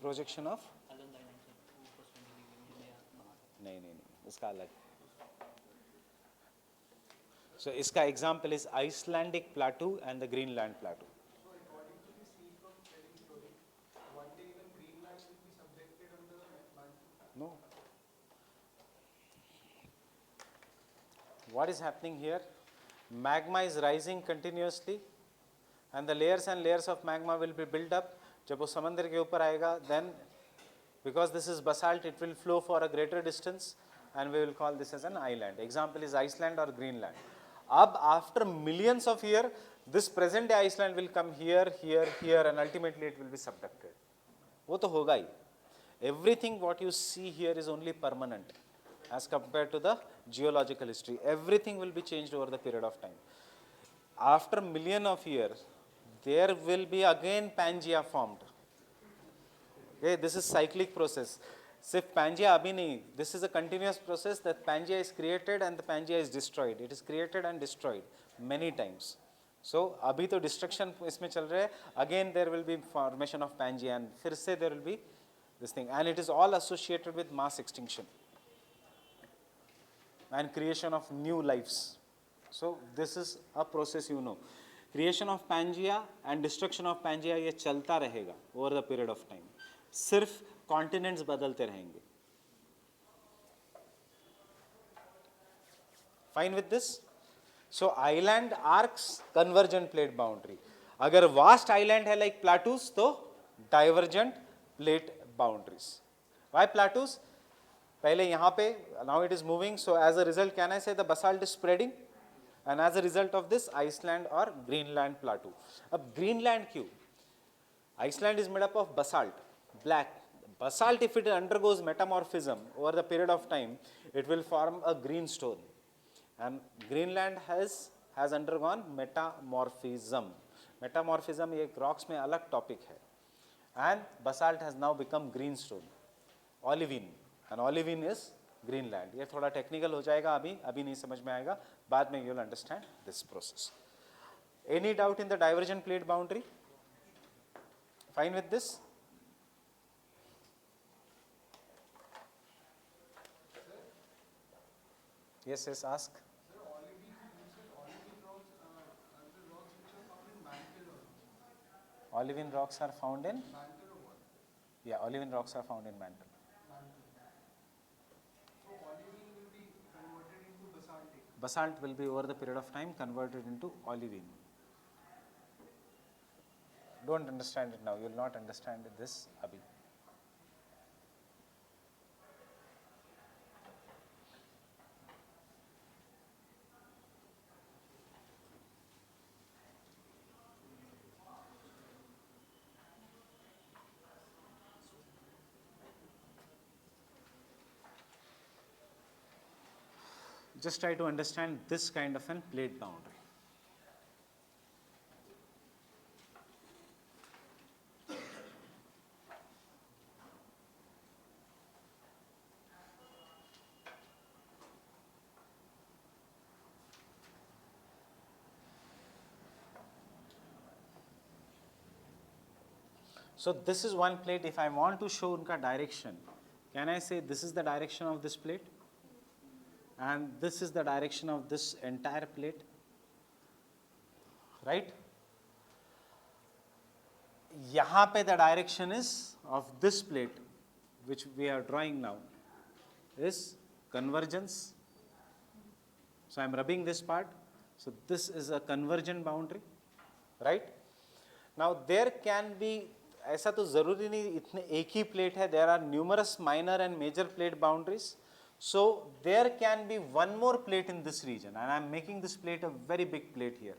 Projection of नहीं इसका अलग. So इसका example is Icelandic plateau and the Greenland plateau. No. What is happening here? Magma is rising continuously and the layers and layers of magma will be built up. जब वो समंदर के ऊपर आएगा, then because this is basalt, it will flow for a greater distance and we will call this as an island. Example is Iceland or Greenland. अब after millions of years, this present day Iceland will come here and ultimately it will be subducted. वो तो होगा ही. Everything what you see here is only permanent as compared to the geological history. Everything will be changed over the period of time. After million of years, there will be again Pangea formed. Okay, this is cyclic process. सिर्फ Pangea अभी नहीं, this is a continuous process that Pangea is created and the Pangea is destroyed. It is created and destroyed many times. So अभी तो destruction इसमें चल रहा है. Again there will be formation of Pangea and फिर से there will be this thing, and it is all associated with mass extinction and creation of new lives. So this is a process, you know. Creation of Pangea and destruction of Pangea ये चलता रहेगा over the period of time. सिर्फ continents बदलते रहेंगे. Fine with this? So island arcs convergent plate boundary. अगर vast island है like plateaus तो divergent plate boundaries. Why plateaus? पहले यहाँ पे now it is moving, so as a result can I say the basalt is spreading and as a result of this Iceland or Greenland plateau. अब Greenland क्यों? Iceland is made up of basalt, black. Basalt, if it undergoes metamorphism over the period of time, it will form a green stone. And Greenland has undergone metamorphism. Metamorphism ये rocks में अलग topic है. And basalt has now become green stone, olivine. And olivine is Greenland. ये थोड़ा technical हो जाएगा, अभी नहीं समझ में आएगा, बाद में you will understand this process. Any doubt in the divergent plate boundary? Fine with this? Yes, ask. Olivine rocks are found in? Yeah, olivine rocks are found in mantle. So olivine will be converted into basaltic. Basalt will be over the period of time converted into olivine. Don't understand it now, you will not understand this abhi. Just try to understand this kind of an plate boundary. So this is one plate. If I want to show unka direction, can I say this is the direction of this plate? And this is the direction of this entire plate, right? यहाँ पे the direction is of this plate, which we are drawing now, is convergence. So I am rubbing this part. So this is a convergent boundary, right? Now there can be, ऐसा तो ज़रूरी नहीं इतने एक ही plate है. There are numerous minor and major plate boundaries. So there can be one more plate in this region, and I am making this plate a very big plate here.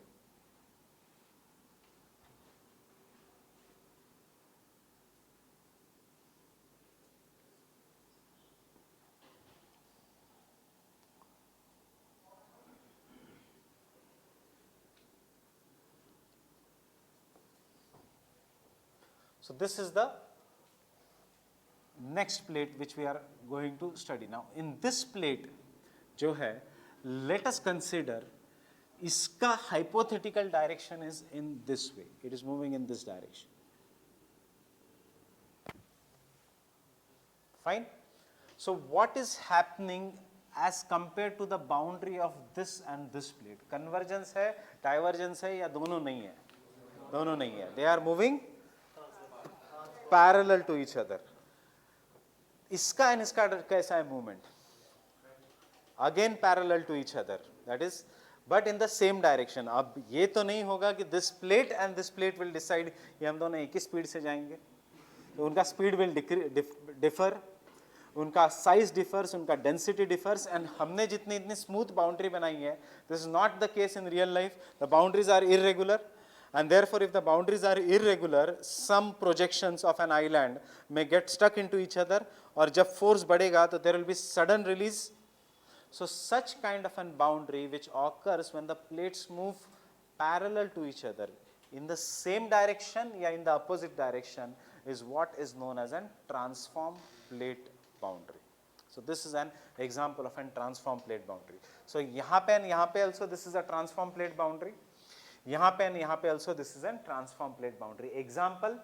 So this is the next plate which we are going to study. Now in this plate जो है, let us consider इसका hypothetical direction is in this way. It is moving in this direction. Fine. So what is happening as compared to the boundary of this and this plate? Convergence है, divergence है, या दोनों नहीं है? दोनों नहीं है. They are moving parallel to each other. इसका and इसका कैसा है movement? Again parallel to each other. That is, but in the same direction. अब ये तो नहीं होगा कि this plate and this plate will decide कि हम दोनों एक ही speed से जाएंगे. तो उनका speed will differ, उनका size differs, उनका density differs, and हमने जितनी इतनी smooth boundary बनाई है, this is not the case in real life. The boundaries are irregular. And therefore, if the boundaries are irregular, some projections of an island may get stuck into each other, और जब force बढ़ेगा तो there will be sudden release. So such kind of an boundary which occurs when the plates move parallel to each other in the same direction या in the opposite direction is what is known as an transform plate boundary. So this is an example of an transform plate boundary. So यहाँ पे and यहाँ पे also this is a transform plate boundary. यहाँ पे and यहाँ पे also this is a transform plate boundary. Example,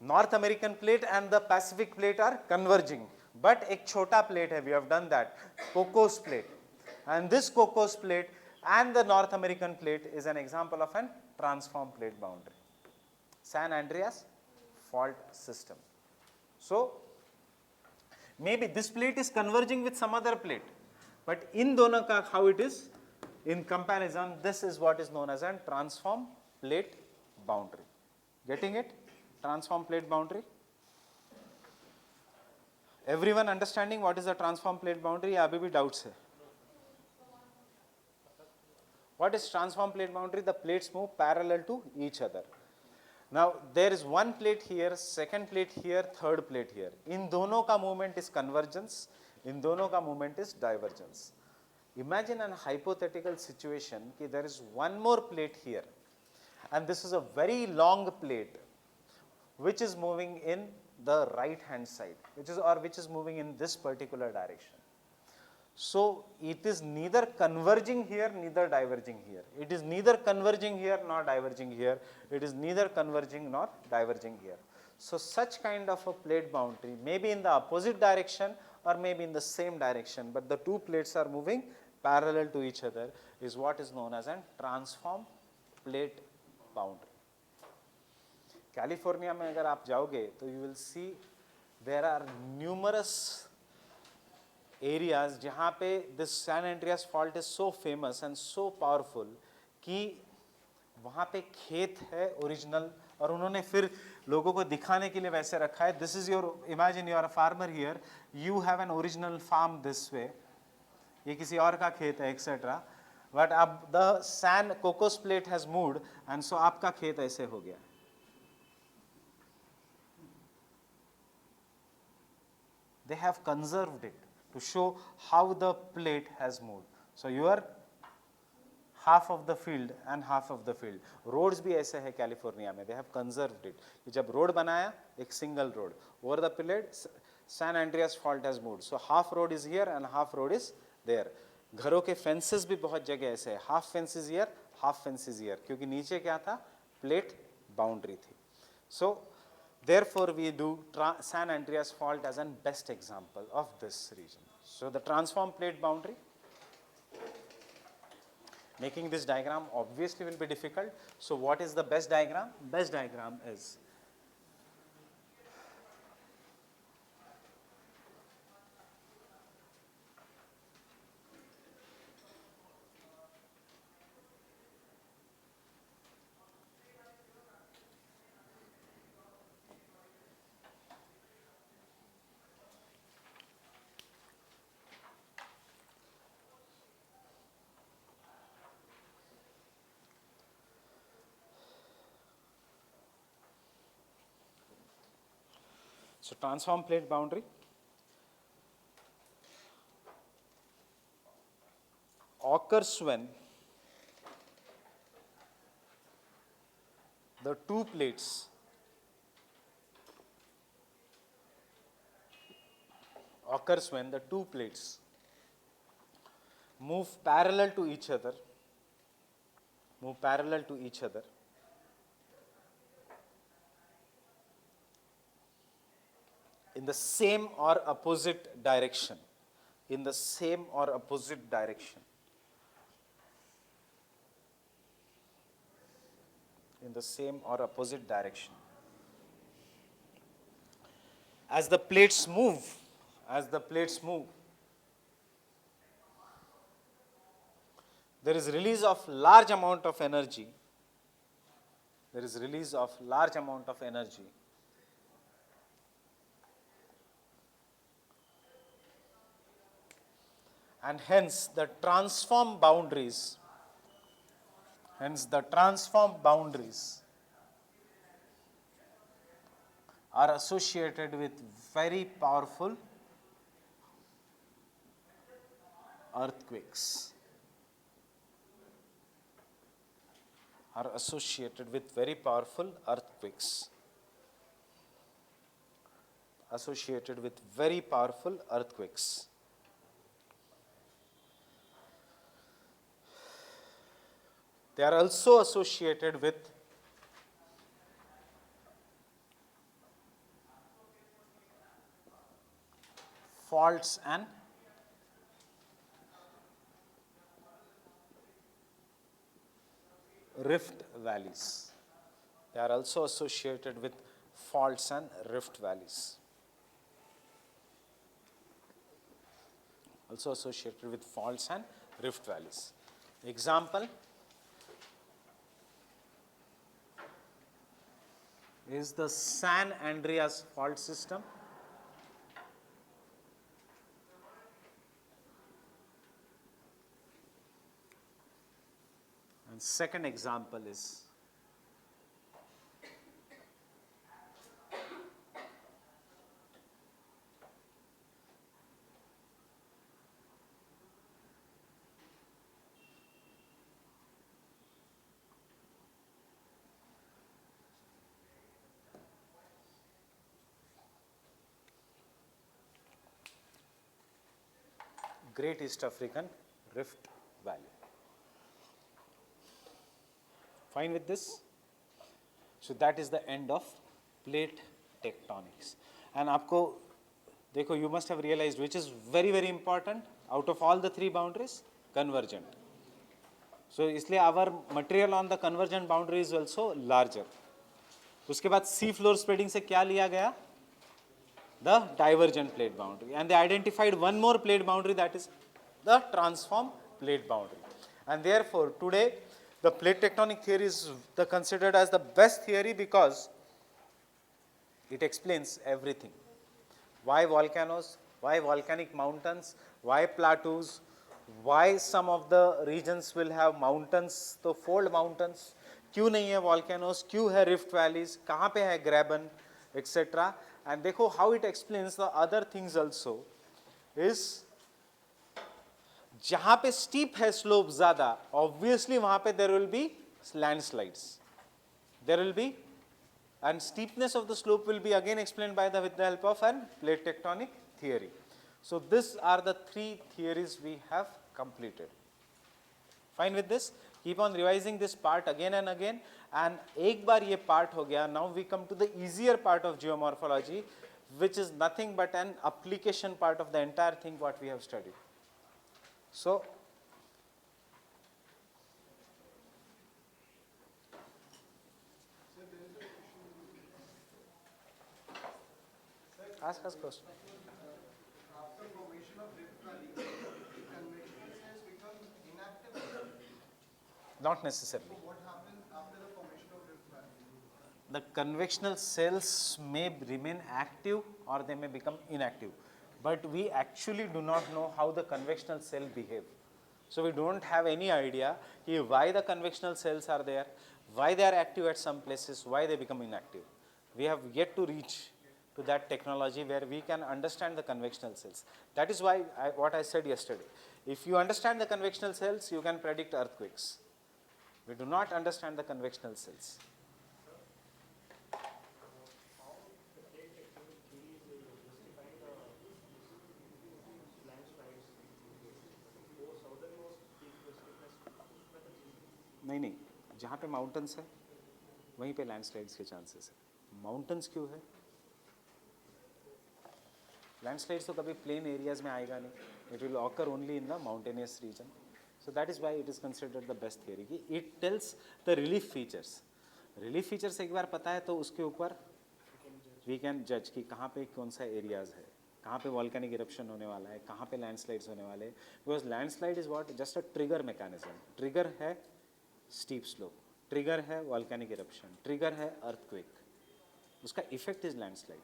North American plate and the Pacific plate are converging, but एक छोटा plate है, we have done that, Cocos plate, and this Cocos plate and the North American plate is an example of an transform plate boundary. San Andreas fault system. So maybe this plate is converging with some other plate, but in दोनों का how it is? In comparison, this is what is known as a transform plate boundary. Getting it? Transform plate boundary. Everyone understanding what is the transform plate boundary? या अभी भी doubts है? What is transform plate boundary? The plates move parallel to each other. Now there is one plate here, second plate here, third plate here. In दोनों का movement is convergence. In दोनों का movement is divergence. Imagine an hypothetical situation कि there is one more plate here, and this is a very long plate which is moving in the right hand side, which is moving in this particular direction. So it is neither converging here, neither diverging here. It is neither converging here nor diverging here. It is neither converging nor diverging here. So such kind of a plate boundary may be in the opposite direction or maybe in the same direction, but the two plates are moving parallel to each other is what is known as a transform plate boundary. California में अगर आप जाओगे तो you will see there are numerous areas जहाँ पे this San Andreas fault is so famous and so powerful कि वहाँ पे खेत है ओरिजिनल और उन्होंने फिर लोगों को दिखाने के लिए वैसे रखा है. This is your imagine you are a farmer here, you have an original farm this way, ये किसी और का खेत है एक्सेट्रा, बट अब the San Cocos plate has moved and so आपका खेत ऐसे हो गया. They have conserved it to show how the plate has moved. So your half of the field and half of the field. Roads भी ऐसे है California में. They have conserved it. जब रोड बनाया एक single road over the plate, San Andreas fault has moved. So half road is here and half road is there. घरों के fences भी बहुत जगह ऐसे है. Half fence is here, half fence is here. क्योंकि नीचे क्या था? Plate boundary थी. So therefore, we do San Andreas fault as an best example of this region. So the transform plate boundary, making this diagram obviously will be difficult. So what is the best diagram? Best diagram is so transform plate boundary occurs when the two plates move parallel to each other in the same or opposite direction. In the same or opposite direction. In the same or opposite direction. As the plates move, there is release of large amount of energy. And hence the transform boundaries are associated with very powerful earthquakes. They are also associated with faults and rift valleys. Example is the San Andreas fault system. And second example is Great East African Rift Valley. Fine with this? So that is the end of plate tectonics. And आपको देखो, you must have realized which is very very important out of all the three boundaries, convergent. So इसलिए our material on the convergent boundary is also larger. उसके बाद sea floor spreading से क्या लिया गया? The divergent plate boundary, and they identified one more plate boundary, that is the transform plate boundary. And therefore today the plate tectonic theory is considered as the best theory because it explains everything. Why volcanoes, why volcanic mountains, why plateaus, why some of the regions will have mountains, तो fold mountains, क्यों नहीं है volcanoes, क्यों है rift valleys, कहाँ पे है graben, etc. And देखो how it explains the other things also is जहाँ पे steep है slope ज़्यादा, obviously वहाँ पे there will be landslides. There will be, and steepness of the slope will be again explained by with the help of an plate tectonic theory. So these are the three theories we have completed. Fine with this? Keep on revising this part again and again, and एक बार ये part हो गया, now we come to the easier part of geomorphology, which is nothing but an application part of the entire thing what we have studied. So ask question. After formation of Rift Valley, convection cells become inactive. Not necessarily. What happens after the formation of Rift Valley? The convectional cells may remain active or they may become inactive, but we actually do not know how the convectional cell behave. So we don't have any idea why the convectional cells are there, why they are active at some places, why they become inactive. We have yet to reach to that technology where we can understand the convectional cells. That is why what I said yesterday. If you understand the convectional cells, you can predict earthquakes. We do not understand the convectional cells. नहीं, जहाँ पे mountains है वहीं पे landslides के chances है. Mountains क्यों है? लैंडस्लाइड्स तो कभी प्लेन एरियाज में आएगा नहीं. It will occur only in the mountainous region. So that is why it is considered the best theory. It tells the relief features. Relief features एक बार पता है तो उसके ऊपर we can judge कि कहाँ पे कौन सा areas है, कहाँ पे volcanic eruption होने वाला है, कहाँ पे landslides होने वाले हैं. Because landslide is what? Just a trigger mechanism. Trigger है steep slope, trigger है volcanic eruption, trigger है earthquake. उसका effect is landslide.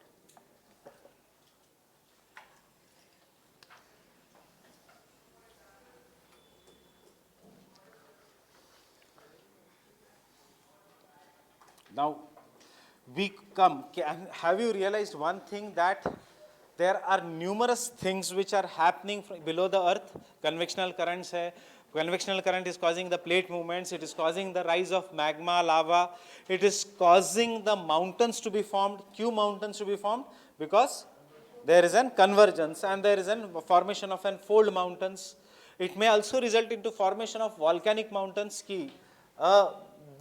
Now we come, have you realized one thing, that there are numerous things which are happening below the earth? Convectional currents hai. Convectional current is causing the plate movements, it is causing the rise of magma, lava, it is causing the mountains to be formed. Kyun mountains to be formed? Because there is a convergence and there is a formation of an fold mountains. It may also result into formation of volcanic mountains.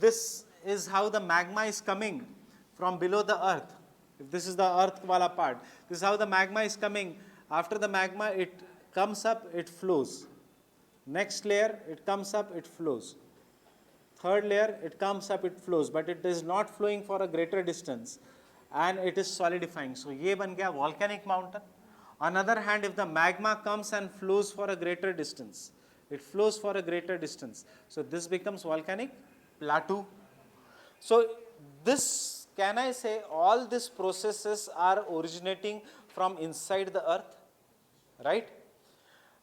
This is how the magma is coming from below the earth. If this is the earth wala part, this is how the magma is coming. After the magma, it comes up, it flows. Next layer, it comes up, it flows. Third layer, it comes up, it flows, but it is not flowing for a greater distance and it is solidifying. So ye ban gaya volcanic mountain. On the other hand, if the magma comes and flows for a greater distance, it flows for a greater distance. So this becomes volcanic plateau. So this, can I say, all these processes are originating from inside the earth, right?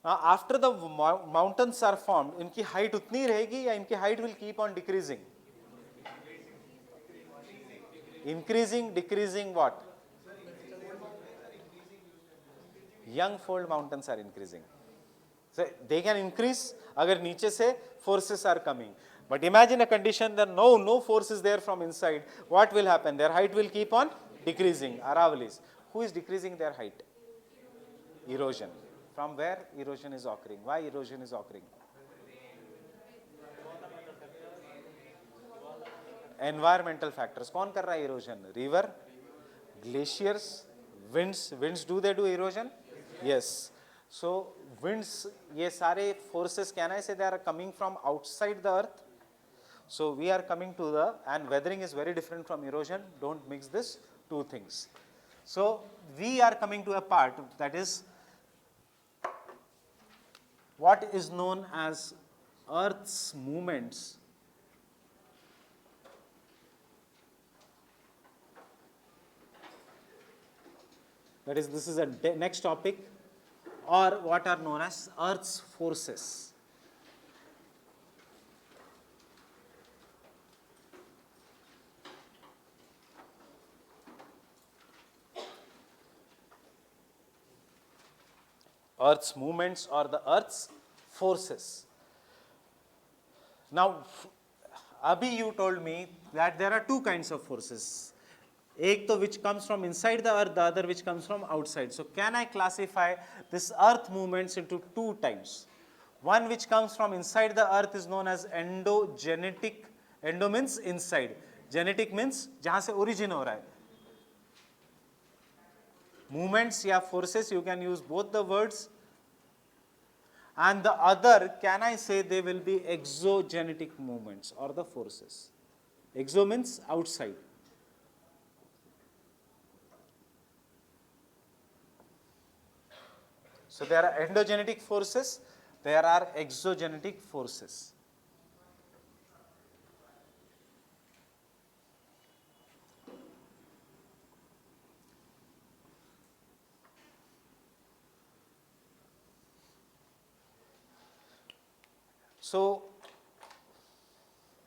Now after the mountains are formed, इनकी height उतनी रहेगी या इनकी height will keep on decreasing? Increasing, decreasing what? Young fold mountains are increasing. So they can increase अगर नीचे से forces are coming. But imagine a condition that no force is there from inside. What will happen? Their height will keep on decreasing. Aravallis. Who is decreasing their height? Erosion. From where erosion is occurring? Why erosion is occurring? Environmental factors. कौन कर रहा है erosion? River, glaciers, winds do they do erosion? Yes. So winds, ये सारे forces can I say they are coming from outside the earth? So we are coming to the, and weathering is very different from erosion. Don't mix this two things. So we are coming to a part that is what is known as Earth's movements. That is, this is a next topic, or what are known as Earth's forces. Earth's movements or the Earth's forces. Now, Abhi, you told me that there are two kinds of forces. एक तो which comes from inside the earth, the other which comes from outside. So can I classify this earth movements into two types? One which comes from inside the earth is known as endogenetic. Endo means inside. Genetic means जहाँ से origin हो रहा है. Movements या forces, you can use both the words. And the other, can I say they will be exogenetic movements or the forces. Exo means outside. So there are endogenetic forces, there are exogenetic forces. So,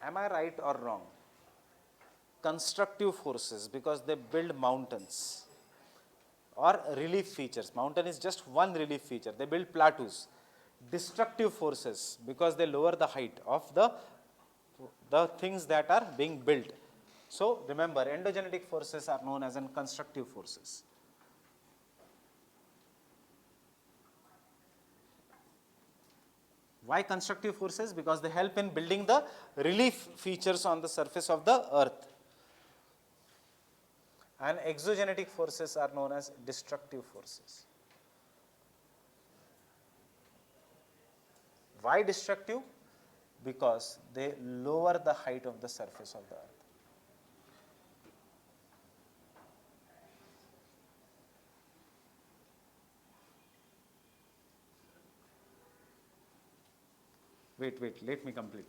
am I right or wrong? Constructive forces, because they build mountains, or relief features. Mountain is just one relief feature. They build plateaus. Destructive forces, because they lower the height of the things that are being built. So remember, endogenetic forces are known as constructive forces. Why constructive forces? Because they help in building the relief features on the surface of the earth. And exogenetic forces are known as destructive forces. Why destructive? Because they lower the height of the surface of the earth. Wait, let me complete.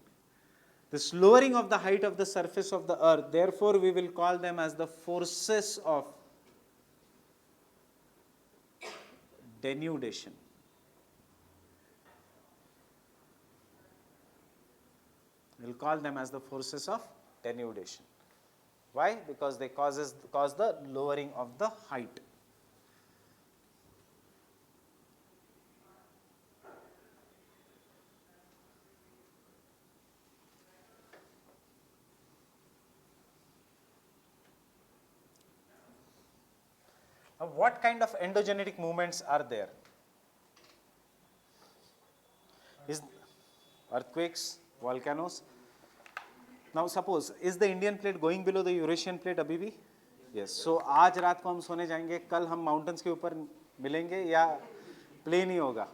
This lowering of the height of the surface of the earth, therefore we will call them as the forces of denudation. We will call them as the forces of denudation. Why? Because they cause the lowering of the height. Now, what kind of endogenetic movements are there? Is earthquakes, volcanoes? Now suppose, is the Indian plate going below the Eurasian plate अभी भी? Yes. So आज रात को हम सोने जाएंगे, कल हम mountains के ऊपर मिलेंगे या plain ही होगा?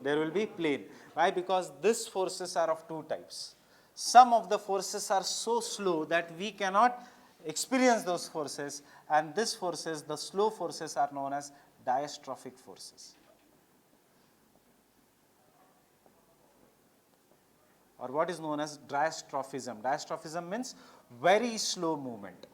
There will be plain. Why? Because these forces are of two types. Some of the forces are so slow that we cannot experience those forces, and these forces, the slow forces, are known as diastrophic forces. Or what is known as diastrophism. Diastrophism means very slow movement.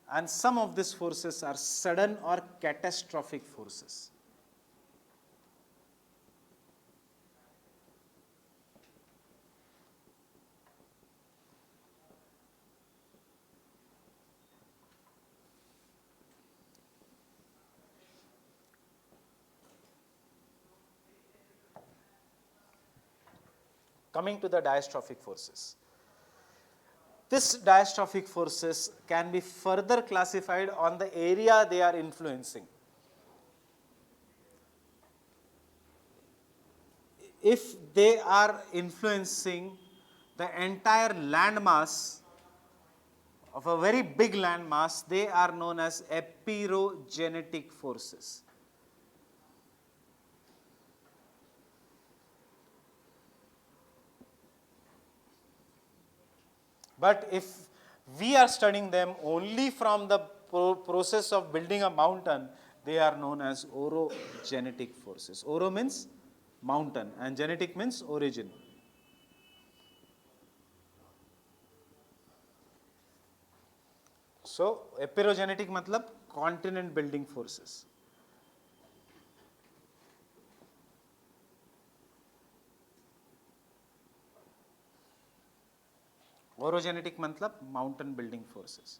And some of these forces are sudden or catastrophic forces. Coming to the diastrophic forces. this diastrophic forces can be further classified on the area they are influencing. If they are influencing the entire landmass of a very big landmass, they are known as epirogenetic forces. But if we are studying them only from the process of building a mountain, they are known as orogenetic forces. Oro means mountain and genetic means origin. So epirogenetic matlab continent building forces. Orogenetic matlab mountain building forces.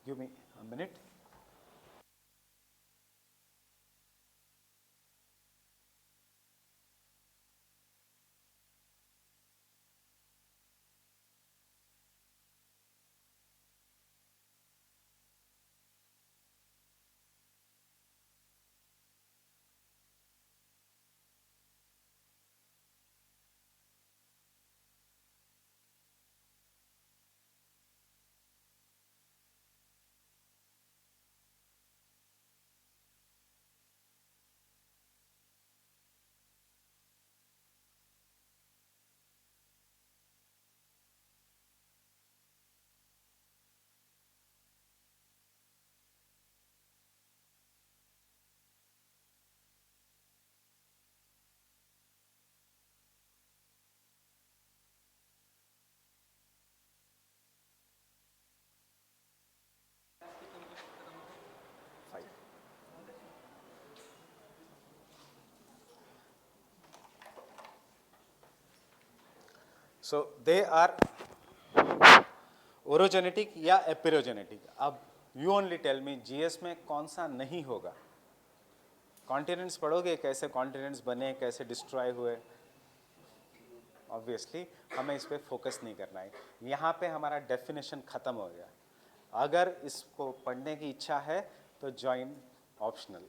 Give me a minute. So they are orogenetic या epeirogenetic. अब you only tell me GS में कौन सा नहीं होगा. Continents पढ़ोगे, कैसे continents बने, कैसे डिस्ट्रॉय हुए. ऑब्वियसली हमें इस पर फोकस नहीं करना है. यहाँ पे हमारा डेफिनेशन ख़त्म हो गया. अगर इसको पढ़ने की इच्छा है तो ज्वाइन, ऑप्शनल.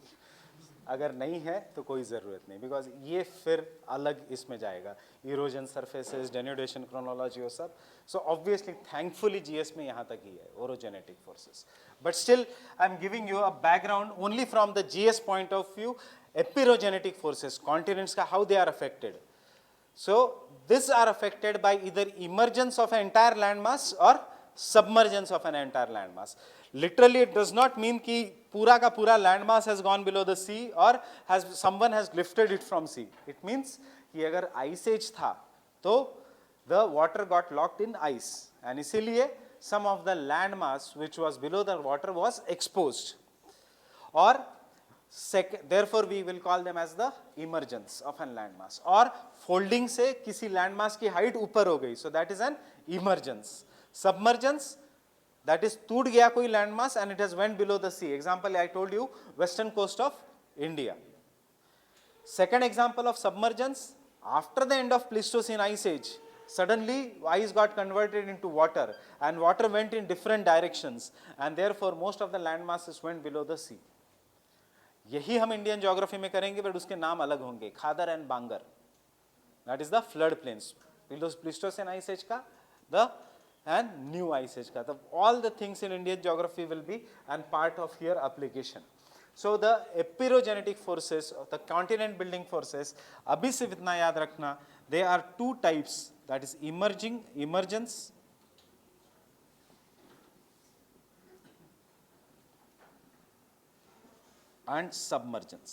अगर नहीं है तो कोई ज़रूरत नहीं, बिकॉज ये फिर अलग इसमें जाएगा. इरोजन सरफेसेस, डेन्यूडेशन क्रोनोलॉजी, वो सब. सो ऑब्वियसली थैंकफुली जीएस में यहाँ तक ही है, orogenetic forces. But still I am giving you a background only from the GS point of view. Epeirogenetic forces, continents का how they are affected. So these are affected by either emergence of an entire landmass or submergence of an entire landmass. Literally it does not mean कि पूरा का पूरा landmass has gone below the sea or someone has lifted it from sea. It means कि अगर ice age था तो the water got locked in ice and इसीलिए some of the landmass which was below the water was exposed. Or therefore we will call them as the emergence of an landmass. और folding से किसी landmass की height ऊपर हो गई, so that is an emergence. Submergence, that is टूट गया कोई landmass and it has went below the sea. Example I told you, western coast of India. Second example of submergence, after the end of Pleistocene ice age, suddenly ice got converted into water and water went in different directions and therefore most of the landmasses went below the sea. यही हम Indian geography में करेंगे, but उसके नाम अलग होंगे. Khadar and bangar, that is the flood plains. Pleistocene ice age का the end new ice age का. All the things in Indian geography will be and part of here application. So the epeirogenetic forces, the continent building forces, अभी सिर्फ इतना याद रखना, they are two types, that is emergence and submergence.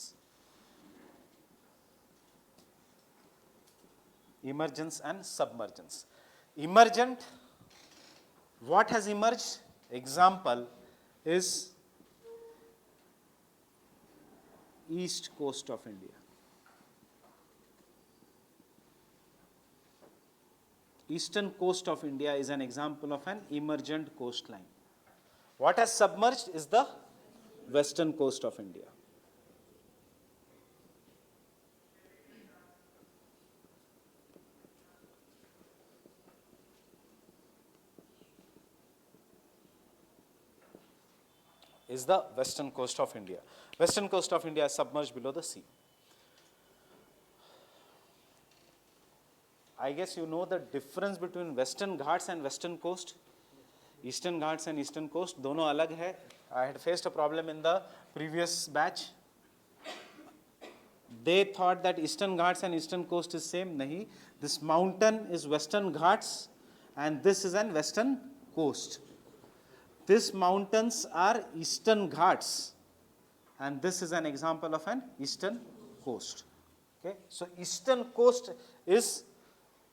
Emergence and submergence. Emergent, what has emerged? Example is east coast of India. Eastern coast of India is an example of an emergent coastline. What has submerged is the western coast of India. Is the western coast of India. Western coast of India is submerged below the sea. I guess you know the difference between Western Ghats and Western Coast. Eastern Ghats and Eastern Coast, दोनों अलग है. I had faced a problem in the previous batch. They thought that Eastern Ghats and Eastern Coast is same. Nahi. This mountain is Western Ghats and this is an Western Coast. These mountains are Eastern Ghats and this is an example of an Eastern Coast. Okay, so Eastern Coast is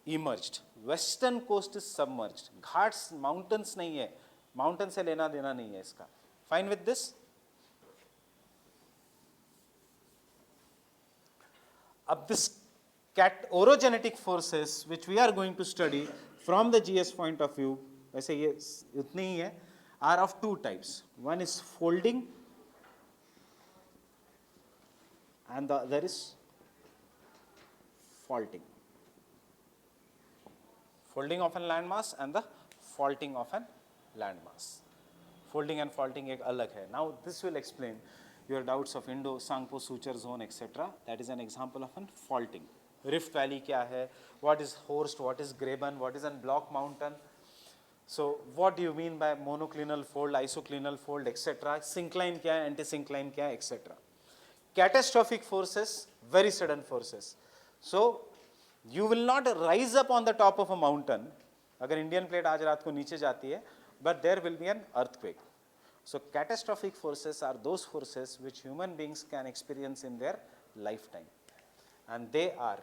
emerged, Western Coast is submerged. Ghats mountains नहीं है, mountain से लेना देना नहीं है इसका. Fine with this? अब this orogenetic forces which we are going to study from the GS point of view, वैसे ये उतनी ही है, are of two types. One is folding and the other is faulting. Folding of a landmass and the faulting of a landmass. Folding and faulting एक अलग है. Now this will explain your doubts of Indo, Sangpo, suture zone, etc. That is an example of an faulting. Rift Valley क्या है? What is Horst? What is Graben? What is an block mountain? So what do you mean by monoclinal fold, isoclinal fold, etc. Syncline क्या है? Antisyncline क्या है? Etc. Catastrophic forces, very sudden forces. So you will not rise up on the top of a mountain. अगर Indian plate आज रात को नीचे जाती है, but there will be an earthquake. So catastrophic forces are those forces which human beings can experience in their lifetime, and they are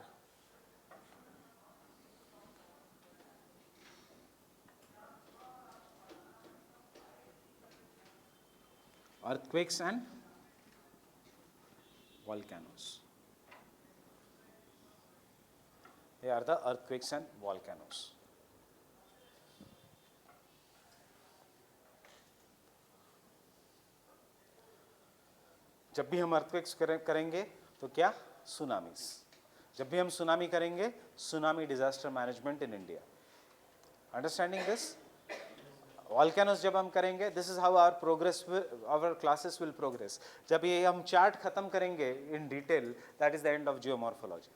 earthquakes and volcanoes. They are the earthquakes and volcanoes. जब भी हम earthquakes करेंगे तो क्या? Tsunamis. जब भी हम tsunami करेंगे, tsunami disaster management in India. Understanding this? Volcanoes जब हम करेंगे, this is how our classes will progress. जब ये हम chart खत्म करेंगे in detail, that is the end of geomorphology.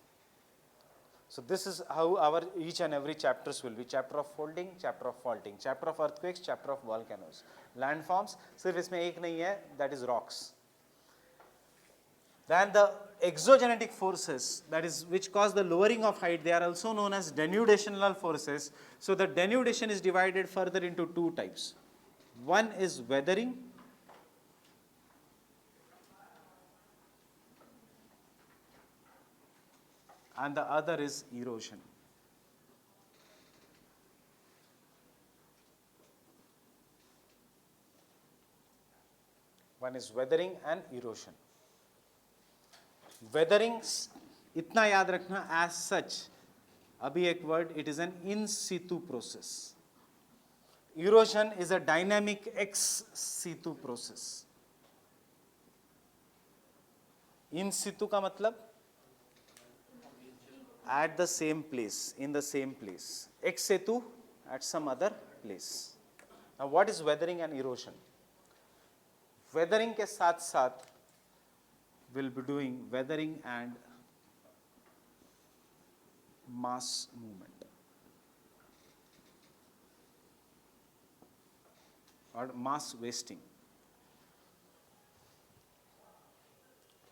So this is how our each and every chapters will be. Chapter of folding, chapter of faulting, chapter of earthquakes, chapter of volcanoes. Landforms, सिर्फ इसमें एक नहीं है, that is rocks. Then the exogenetic forces, that is which cause the lowering of height, they are also known as denudational forces. So the denudation is divided further into two types. One is weathering, and the other is erosion. One is weathering and erosion. Weathering, इतना याद रखना, as such, अभी एक word, it is an in situ process. Erosion is a dynamic ex situ process. In situ का मतलब at the same place, in the same place. Ex situ at some other place. Now what is weathering and erosion? Weathering के साथ साथ will be doing weathering and mass movement or mass wasting.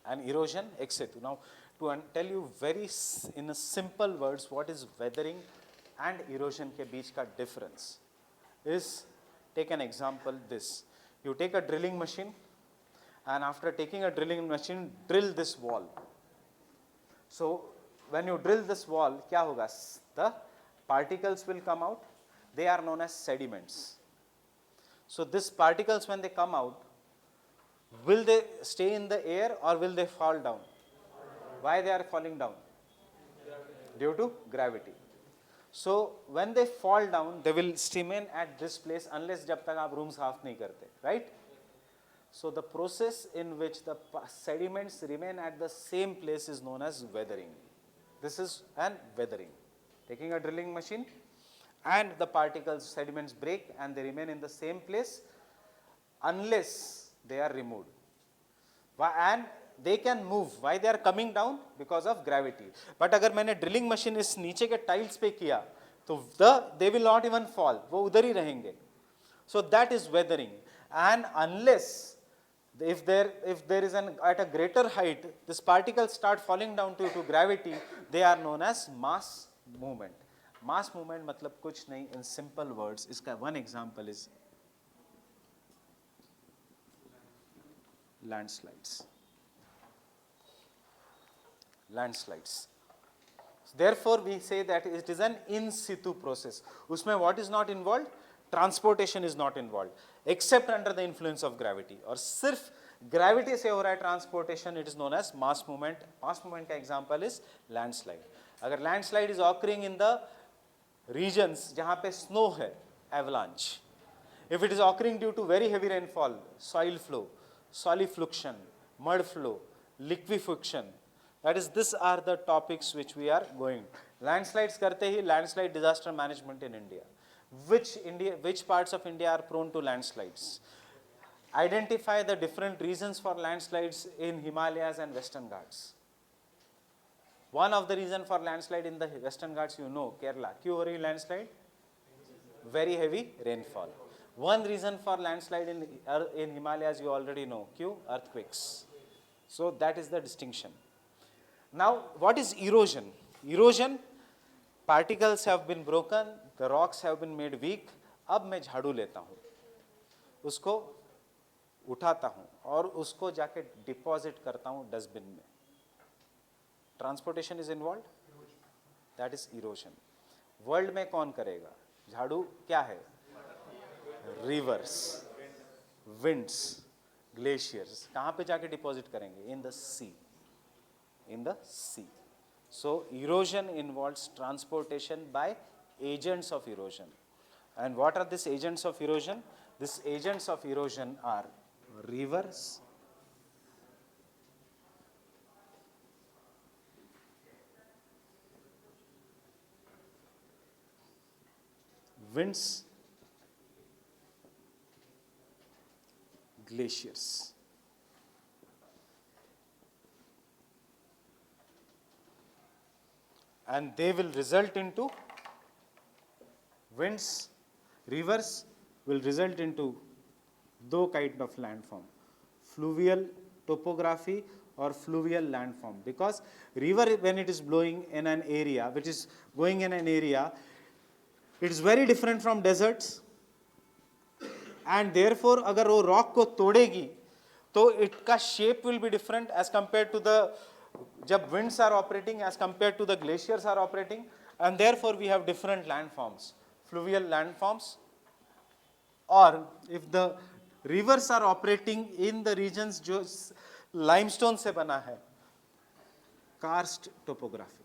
And erosion, ex situ. Now, to tell you in a simple words what is weathering and erosion के बीच का difference is, take an example this. You take a drilling machine, and after taking a drilling machine, drill this wall. So when you drill this wall, क्या होगा? The particles will come out. They are known as sediments. So these particles, when they come out, will they stay in the air or will they fall down? Why they are falling down? Due to gravity. So when they fall down, they will remain at this place unless जब तक आप room साफ नहीं करते, right? So the process in which the sediments remain at the same place is known as weathering. This is an weathering. Taking a drilling machine and the particles, sediments break and they remain in the same place unless they are removed. And they can move. Why they are coming down? Because of gravity. But अगर मैंने drilling machine इस नीचे के tiles पे किया तो they will not even fall. वो उधर ही रहेंगे. So that is weathering. And unless if there is at a greater height, this particles start falling down due to gravity, they are known as mass movement. Mass movement मतलब कुछ नहीं, in simple words. इसका one example is landslides. Landslides. Therefore, we say that it is an in situ process. उसमें what is not involved? Transportation is not involved, except under the influence of gravity. और सिर्फ gravity से हो रहा है transportation, it is known as mass movement. Mass movement का example is landslide. अगर landslide is occurring in the regions जहाँ पे snow है, avalanche. If it is occurring due to very heavy rainfall, soil flow, solifluction, mud flow, liquefaction, that is, these are the topics which we are going. Landslides करते ही landslide disaster management in India. Which parts of India are prone to landslides? Identify the different reasons for landslides in Himalayas and Western Ghats. One of the reason for landslide in the Western Ghats, you know, Kerala. क्यों हो रही landslide? Very heavy rainfall. One reason for landslide in Himalayas, you already know. क्यों? Earthquakes. So that is the distinction. Now, what is erosion? Erosion, particles have been broken, the rocks have been made weak. अब मैं झाड़ू लेता हूँ, उसको उठाता हूँ और उसको जाके डिपॉजिट करता हूँ डस्टबिन में. Transportation is involve, that is erosion. World में कौन करेगा? झाड़ू क्या है? Rivers, winds, glaciers. कहाँ पे जाके डिपॉजिट करेंगे? In the sea. In the sea. So erosion involves transportation by agents of erosion. And what are these agents of erosion? These agents of erosion are rivers, winds, glaciers. And they will result into winds, rivers will result into दो kind of landform, fluvial topography or fluvial landform. Because river, when it is blowing in an area, which is going in an area, it is very different from deserts, and therefore अगर वो rock को तोड़ेगी तो इसका shape will be different as compared to the जब winds are operating as compared to the glaciers are operating, and therefore we have different landforms, fluvial landforms. Or if the rivers are operating in the regions जो limestone से बना है, karst topography.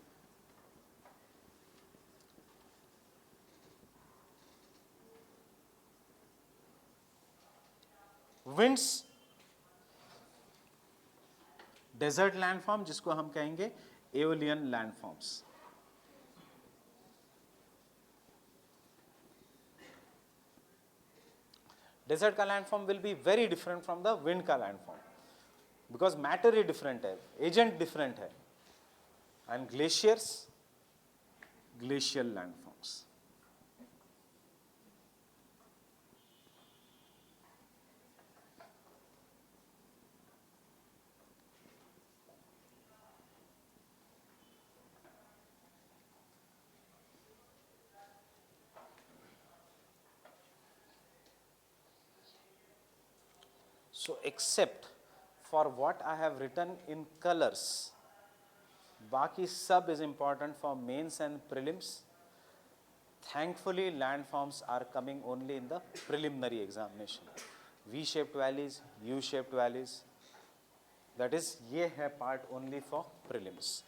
Winds, desert landform जिसको हम कहेंगे aeolian landforms. Desert का landform will be very different from the wind का landform because matter he different है, agent different है. And glaciers, glacial landforms. So except for what I have written in colors, बाकी सब is important for mains and prelims. Thankfully, landforms are coming only in the preliminary examination. V-shaped valleys, U-shaped valleys. That is, ये है part only for prelims.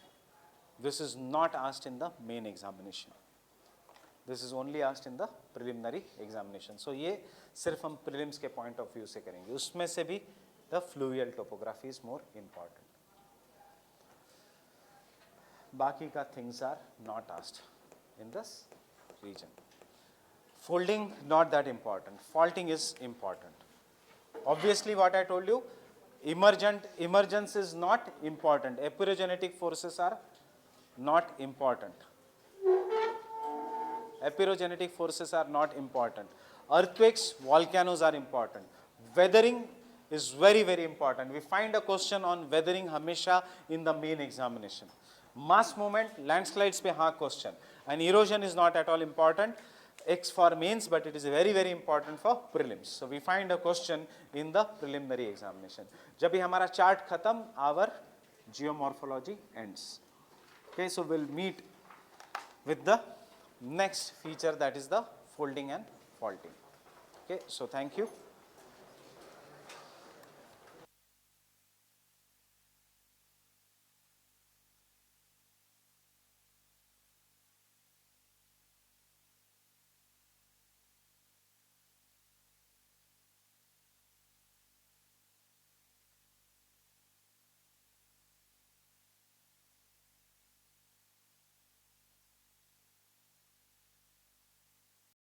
This is not asked in the main examination. This is only asked in the preliminary examination. So ये सिर्फ हम prelims के point of view से करेंगे. उसमें से भी the fluvial topography is more important. Baki ka things are not asked in this region. Folding not that important, faulting is important. Obviously what I told you, emergence is not important, epirogenetic forces are not important. Epirogenetic forces are not important. Earthquakes, volcanoes are important. Weathering is very, very important. We find a question on weathering hamesha in the main examination. Mass movement, landslides pe haan question. And erosion is not at all important. X for mains, but it is very, very important for prelims. So we find a question in the preliminary examination. जब भी हमारा chart खत्म, our geomorphology ends. Okay, so we'll meet with the next feature, that is the folding and faulting. Okay, so thank you.